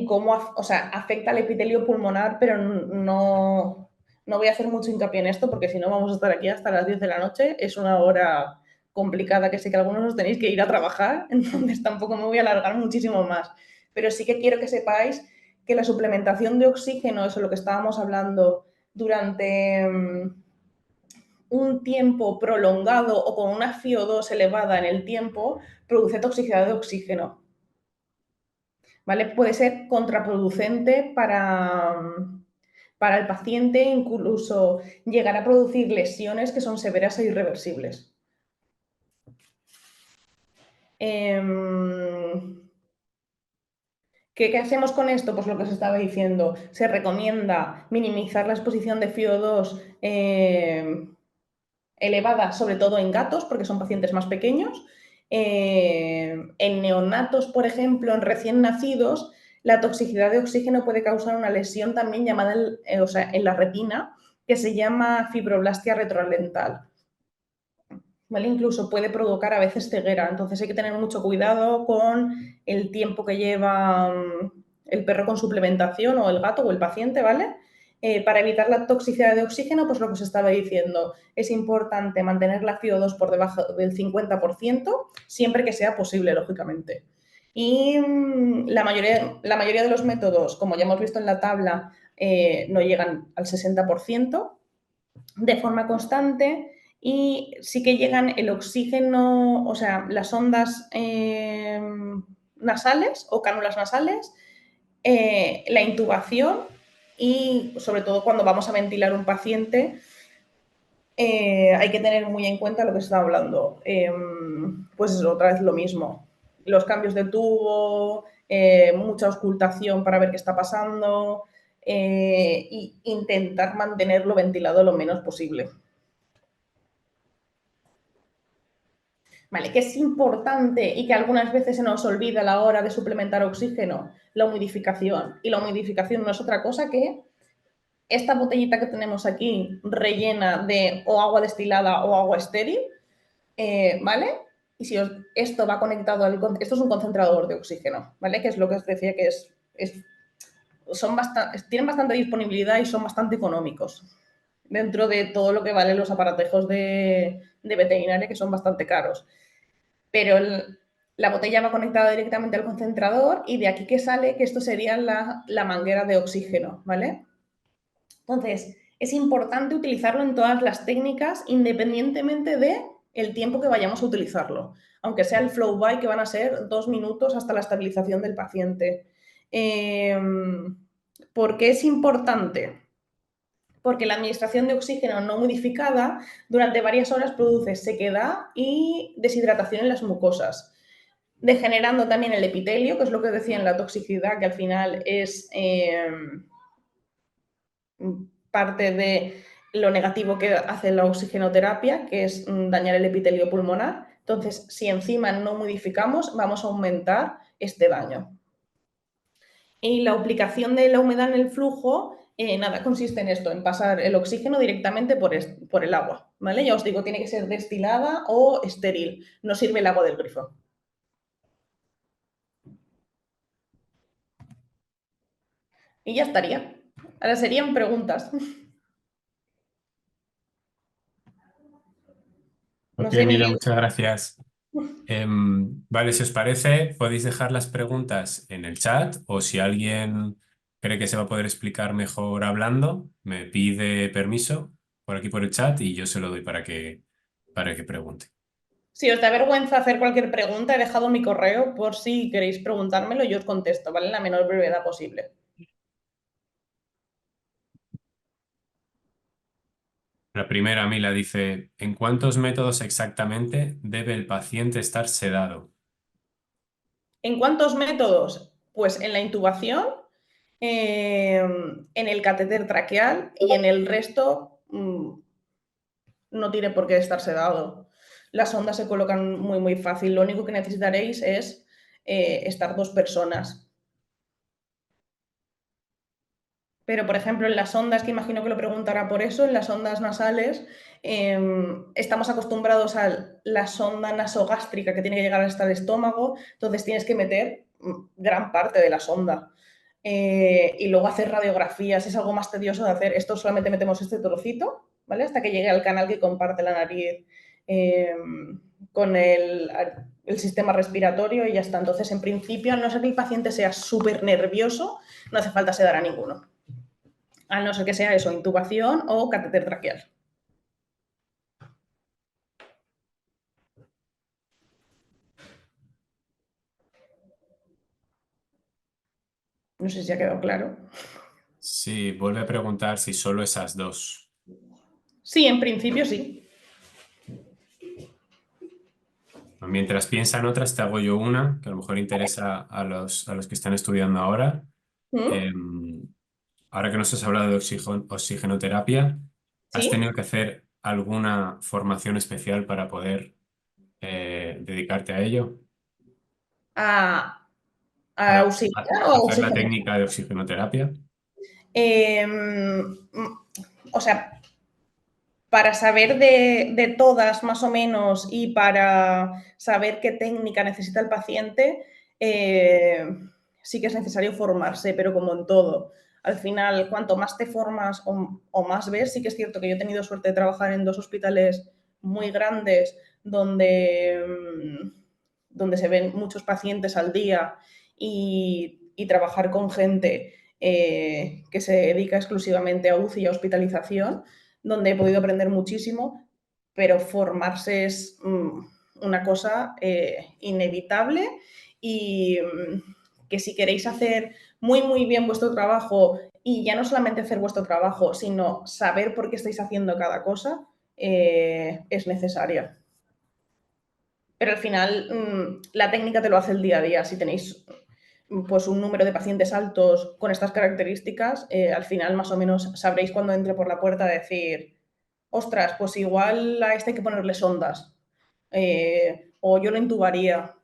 cómo afecta al epitelio pulmonar, pero no voy a hacer mucho hincapié en esto porque si no vamos a estar aquí hasta las 10 de la noche. Es una hora complicada, que sé que algunos os tenéis que ir a trabajar, entonces tampoco me voy a alargar muchísimo más. Pero sí que quiero que sepáis que la suplementación de oxígeno, eso es lo que estábamos hablando, durante un tiempo prolongado o con una FiO2 elevada en el tiempo, produce toxicidad de oxígeno. ¿Vale? Puede ser contraproducente para el paciente, incluso llegar a producir lesiones que son severas e irreversibles. ¿Qué hacemos con esto? Pues lo que os estaba diciendo. Se recomienda minimizar la exposición de FiO2 elevada, sobre todo en gatos, porque son pacientes más pequeños. En neonatos, por ejemplo, en recién nacidos, la toxicidad de oxígeno puede causar una lesión también llamada, en la retina, que se llama fibroblastia retrolental. ¿Vale? Incluso puede provocar a veces ceguera, entonces hay que tener mucho cuidado con el tiempo que lleva el perro con suplementación o el gato o el paciente, ¿vale? Para evitar la toxicidad de oxígeno, pues lo que os estaba diciendo, es importante mantener la FiO2 por debajo del 50%, siempre que sea posible, lógicamente. Y la mayoría de los métodos, como ya hemos visto en la tabla, no llegan al 60% de forma constante y sí que llegan el oxígeno, o sea, las ondas nasales o cánulas nasales, la intubación y sobre todo cuando vamos a ventilar un paciente, hay que tener muy en cuenta lo que se está hablando. Pues es otra vez lo mismo. Los cambios de tubo, mucha auscultación para ver qué está pasando e intentar mantenerlo ventilado lo menos posible. ¿Vale? Que es importante y que algunas veces se nos olvida a la hora de suplementar oxígeno, la humidificación. Y la humidificación no es otra cosa que esta botellita que tenemos aquí rellena de o agua destilada o agua estéril, ¿vale? Y si esto va conectado esto es un concentrador de oxígeno, ¿vale? Que es lo que os decía que tienen bastante disponibilidad y son bastante económicos dentro de todo lo que valen los aparatejos de veterinaria, que son bastante caros. Pero la botella va conectada directamente al concentrador y de aquí que sale que esto sería la manguera de oxígeno, ¿vale? Entonces, es importante utilizarlo en todas las técnicas independientemente de el tiempo que vayamos a utilizarlo, aunque sea el flow by, que van a ser 2 minutos hasta la estabilización del paciente. ¿Por qué es importante? Porque la administración de oxígeno no modificada durante varias horas produce sequedad y deshidratación en las mucosas, degenerando también el epitelio, que es lo que decía en la toxicidad, que al final es parte de lo negativo que hace la oxigenoterapia, que es dañar el epitelio pulmonar. Entonces, si encima no modificamos, vamos a aumentar este daño. Y la aplicación de la humedad en el flujo, nada, consiste en esto, en pasar el oxígeno directamente por el agua, ¿vale? Ya os digo, tiene que ser destilada o estéril, no sirve el agua del grifo. Y ya estaría. Ahora serían preguntas. No Ok, sé, Mila, Miguel. muchas gracias. Vale, si os parece, podéis dejar las preguntas en el chat o si alguien cree que se va a poder explicar mejor hablando, me pide permiso por aquí por el chat y yo se lo doy para que pregunte. Si os da vergüenza hacer cualquier pregunta, he dejado mi correo por si queréis preguntármelo, yo os contesto, ¿vale? En la menor brevedad posible. La primera, Mila, dice, ¿en cuántos métodos exactamente debe el paciente estar sedado? ¿En cuántos métodos? Pues en la intubación, en el catéter traqueal y en el resto no tiene por qué estar sedado. Las ondas se colocan muy fácil. Lo único que necesitaréis es estar 2 personas. Pero, por ejemplo, en las ondas, que imagino que lo preguntará por eso, en las ondas nasales, estamos acostumbrados a la sonda nasogástrica que tiene que llegar hasta el estómago, entonces tienes que meter gran parte de la sonda. Y luego hacer radiografías, es algo más tedioso de hacer. Esto solamente metemos este trocito, ¿vale? Hasta que llegue al canal que comparte la nariz con el sistema respiratorio y ya está. Entonces, en principio, a no ser que el paciente sea súper nervioso, no hace falta sedar a ninguno. A no ser que sea eso, intubación o catéter traqueal. No sé si ha quedado claro. Sí, vuelve a preguntar si solo esas dos. Sí, en principio sí. Mientras piensan otras, te hago yo una que a lo mejor interesa a los que están estudiando ahora. ¿Mm? Ahora que nos has hablado de oxigenoterapia, ¿has ¿Sí? tenido que hacer alguna formación especial para poder dedicarte a ello? ¿A Para auxiliar o a hacer la oxígeno? técnica de oxigenoterapia. O sea, para saber de todas más o menos y para saber qué técnica necesita el paciente, sí que es necesario formarse, pero como en todo. Al final, cuanto más te formas o más ves, sí que es cierto que yo he tenido suerte de trabajar en 2 hospitales muy grandes donde se ven muchos pacientes al día y trabajar con gente que se dedica exclusivamente a UCI y a hospitalización, donde he podido aprender muchísimo, pero formarse es una cosa inevitable y que si queréis hacer muy, muy bien vuestro trabajo y ya no solamente hacer vuestro trabajo, sino saber por qué estáis haciendo cada cosa, es necesaria. Pero al final la técnica te lo hace el día a día. Si tenéis pues un número de pacientes altos con estas características, al final más o menos sabréis cuando entre por la puerta decir, ostras, pues igual a este hay que ponerle sondas, o yo lo intubaría,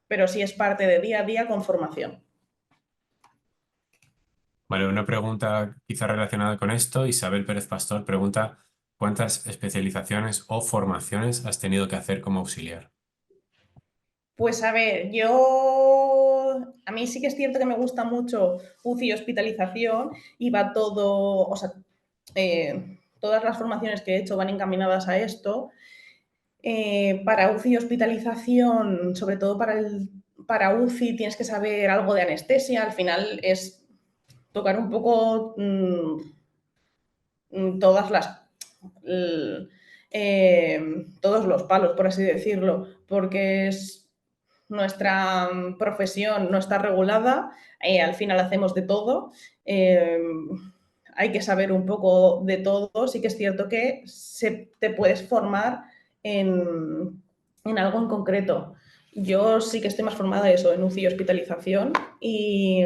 pero sí es parte de día a día con formación. Vale, una pregunta quizá relacionada con esto. Isabel Pérez Pastor pregunta, ¿cuántas especializaciones o formaciones has tenido que hacer como auxiliar? Pues a ver, a mí sí que es cierto que me gusta mucho UCI y hospitalización y va todo, o sea, todas las formaciones que he hecho van encaminadas a esto. Para UCI y hospitalización, sobre todo para UCI, tienes que saber algo de anestesia. Al final es tocar un poco todas todos los palos, por así decirlo, porque es nuestra profesión no está regulada, al final hacemos de todo. eh, Hay que saber un poco de todo. Sí que es cierto que te puedes formar en algo en concreto. Yo sí que estoy más formada eso, en UCI y hospitalización y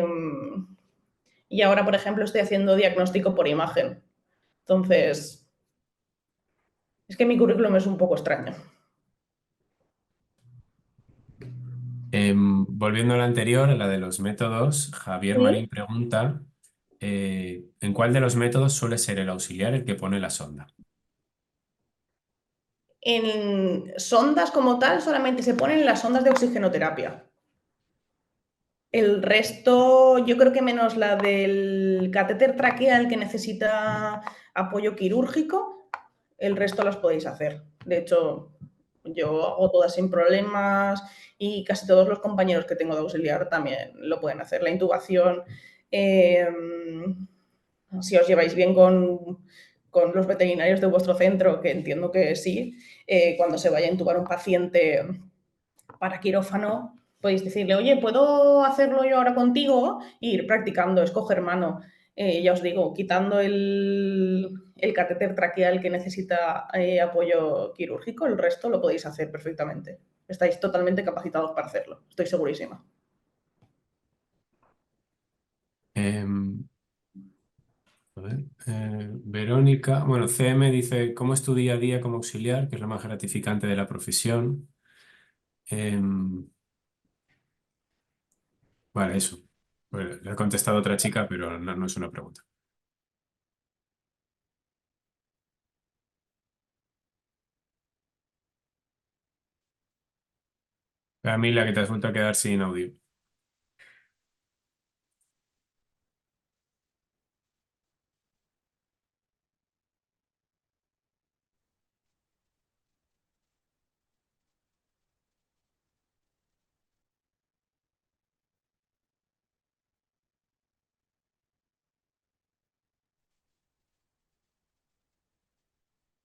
ahora, por ejemplo, estoy haciendo diagnóstico por imagen. Entonces, es que mi currículum es un poco extraño. Volviendo a la anterior, a la de los métodos, Javier Marín pregunta, ¿en cuál de los métodos suele ser el auxiliar el que pone la sonda? En sondas como tal solamente se ponen las sondas de oxigenoterapia. El resto, yo creo que menos la del catéter traqueal que necesita apoyo quirúrgico, el resto las podéis hacer. De hecho, yo hago todas sin problemas y casi todos los compañeros que tengo de auxiliar también lo pueden hacer. La intubación, eh, si os lleváis bien con los veterinarios de vuestro centro, que entiendo que sí, cuando se vaya a intubar un paciente para quirófano, podéis decirle, oye, ¿puedo hacerlo yo ahora contigo? E ir practicando, escoger mano. Ya os digo, quitando el catéter traqueal que necesita apoyo quirúrgico, el resto lo podéis hacer perfectamente. Estáis totalmente capacitados para hacerlo, estoy segurísima. Em, a ver, Verónica, bueno, CM dice, ¿cómo es tu día a día como auxiliar? Que es lo más gratificante de la profesión. Em, vale, eso. Bueno, le ha contestado otra chica, pero no es una pregunta. Camila, que te has vuelto a quedar sin audio.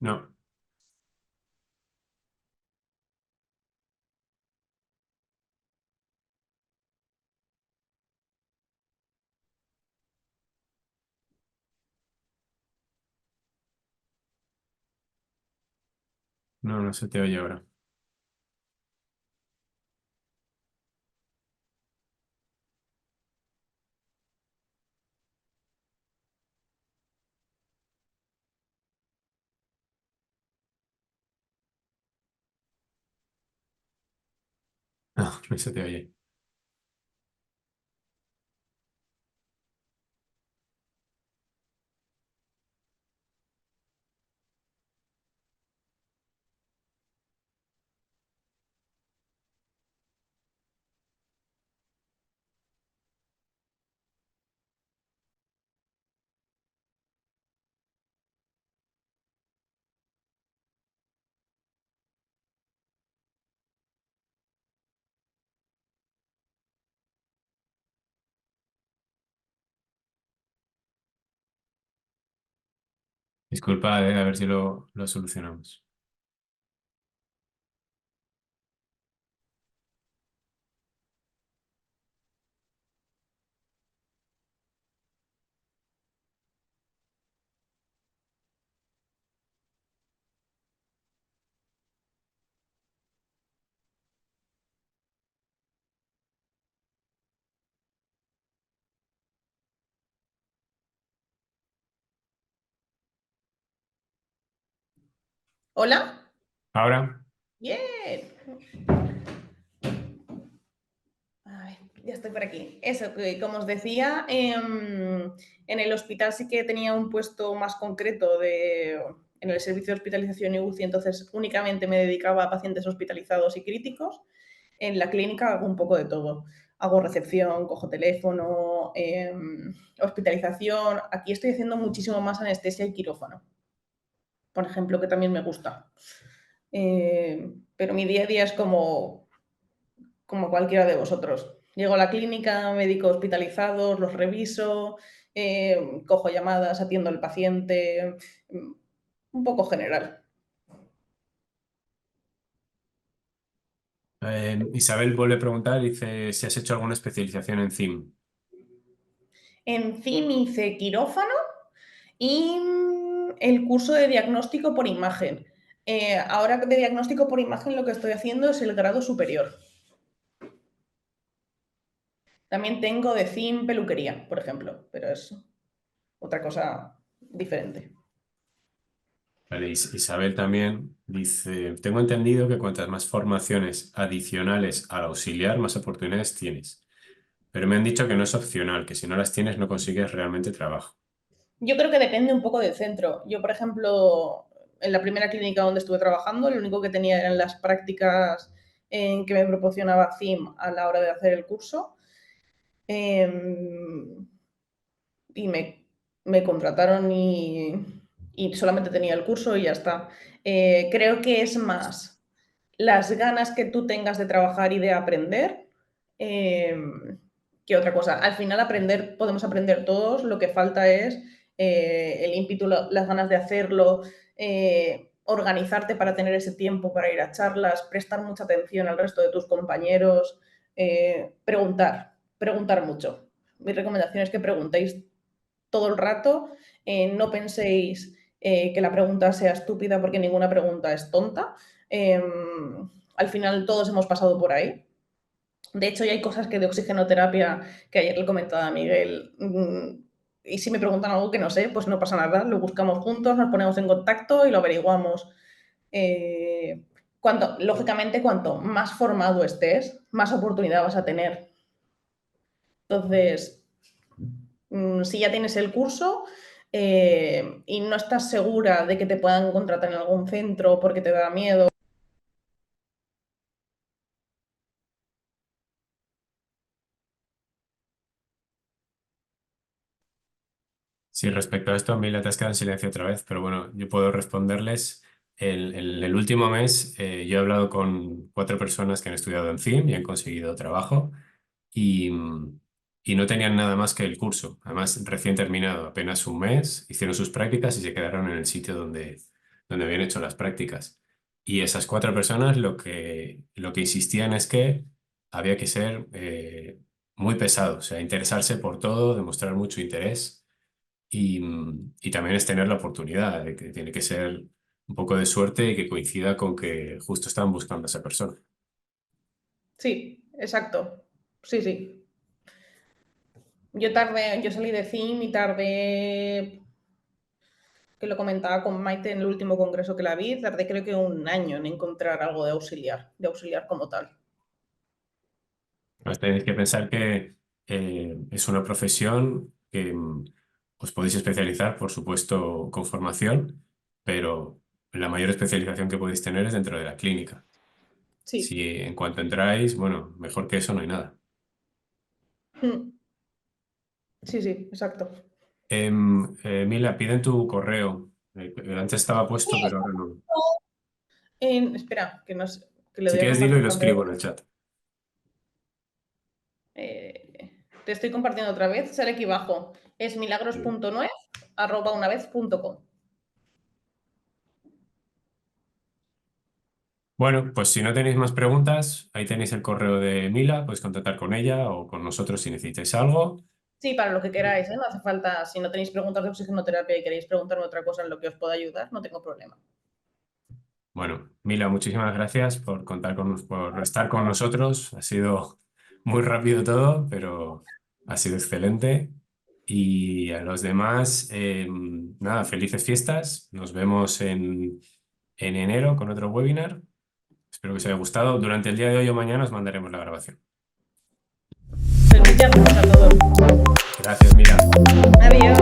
No, no se te oye ahora. No se te oye. Disculpa, a ver si lo solucionamos. ¿Hola? Ahora, Bien. A ver, ya estoy por aquí. Eso, que como os decía, en el hospital sí que tenía un puesto más concreto en el servicio de hospitalización y UCI, entonces únicamente me dedicaba a pacientes hospitalizados y críticos. En la clínica hago un poco de todo. Hago recepción, cojo teléfono, hospitalización. Aquí estoy haciendo muchísimo más anestesia y quirófano, por ejemplo, que también me gusta. Pero mi día a día es como cualquiera de vosotros. Llego a la clínica, médicos hospitalizados, los reviso, cojo llamadas, atiendo al paciente, un poco general. Isabel vuelve a preguntar, dice si has hecho alguna especialización en CIM. En CIM hice quirófano y el curso de diagnóstico por imagen. Ahora de diagnóstico por imagen lo que estoy haciendo es el grado superior. También tengo de CIM peluquería, por ejemplo, pero es otra cosa diferente. Vale, Isabel también dice, tengo entendido que cuantas más formaciones adicionales al auxiliar, más oportunidades tienes. Pero me han dicho que no es opcional, que si no las tienes no consigues realmente trabajo. Yo creo que depende un poco del centro. Yo, por ejemplo, en la primera clínica donde estuve trabajando, lo único que tenía eran las prácticas en que me proporcionaba CIM a la hora de hacer el curso. Y me contrataron y solamente tenía el curso y ya está. Creo que es más las ganas que tú tengas de trabajar y de aprender eh, que otra cosa. Al final aprender, podemos aprender todos, lo que falta es el ímpetu, las ganas de hacerlo, organizarte para tener ese tiempo para ir a charlas, prestar mucha atención al resto de tus compañeros, preguntar mucho. Mi recomendación es que preguntéis todo el rato, no penséis que la pregunta sea estúpida porque ninguna pregunta es tonta. Al final todos hemos pasado por ahí. De hecho, ya hay cosas que de oxigenoterapia que ayer le comentaba a Miguel. Y si me preguntan algo que no sé, pues no pasa nada. Lo buscamos juntos, nos ponemos en contacto y lo averiguamos. Lógicamente, cuanto más formado estés, más oportunidad vas a tener. Entonces, si ya tienes el curso y no estás segura de que te puedan contratar en algún centro porque te da miedo. Sí, respecto a esto, Mila, te has quedado en silencio otra vez, pero bueno, yo puedo responderles. El último mes yo he hablado con 4 personas que han estudiado en CIM y han conseguido trabajo y, y no tenían nada más que el curso. Además, recién terminado, apenas un mes, hicieron sus prácticas y se quedaron en el sitio donde donde habían hecho las prácticas. Y esas 4 personas lo que insistían es que había que ser muy pesado, o sea, interesarse por todo, demostrar mucho interés y también es tener la oportunidad, de que tiene que ser un poco de suerte y que coincida con que justo estaban buscando a esa persona. Sí, exacto. Sí, sí. Yo salí de CIM y tardé, que lo comentaba con Maite en el último congreso que la vi, tardé creo que un año en encontrar algo de auxiliar como tal. Pues tenéis que pensar que es una profesión que os podéis especializar, por supuesto, con formación, pero la mayor especialización que podéis tener es dentro de la clínica. Sí. Si en cuanto entráis, bueno, mejor que eso no hay nada. Mm. Sí, sí, exacto. Mila, piden tu correo. Antes estaba puesto, pero ahora no. Espera, que, que le Si doy a quieres, dilo y compartir lo pantalla. escribo en el chat. Te estoy compartiendo otra vez, sale aquí abajo. Es milagros.nuez@unavez.com. Bueno, pues si no tenéis más preguntas, ahí tenéis el correo de Mila, podéis contactar con ella o con nosotros si necesitáis algo. Sí, para lo que queráis, ¿eh? No hace falta, si no tenéis preguntas de oxigenoterapia y queréis preguntarme otra cosa en lo que os pueda ayudar, no tengo problema. Bueno, Mila, muchísimas gracias por por estar con nosotros. Ha sido muy rápido todo, pero ha sido excelente. Y a los demás, nada, felices fiestas. Nos vemos en enero con otro webinar. Espero que os haya gustado. Durante el día de hoy o mañana os mandaremos la grabación. Pues muchas gracias a todos. Gracias, Mila. Adiós.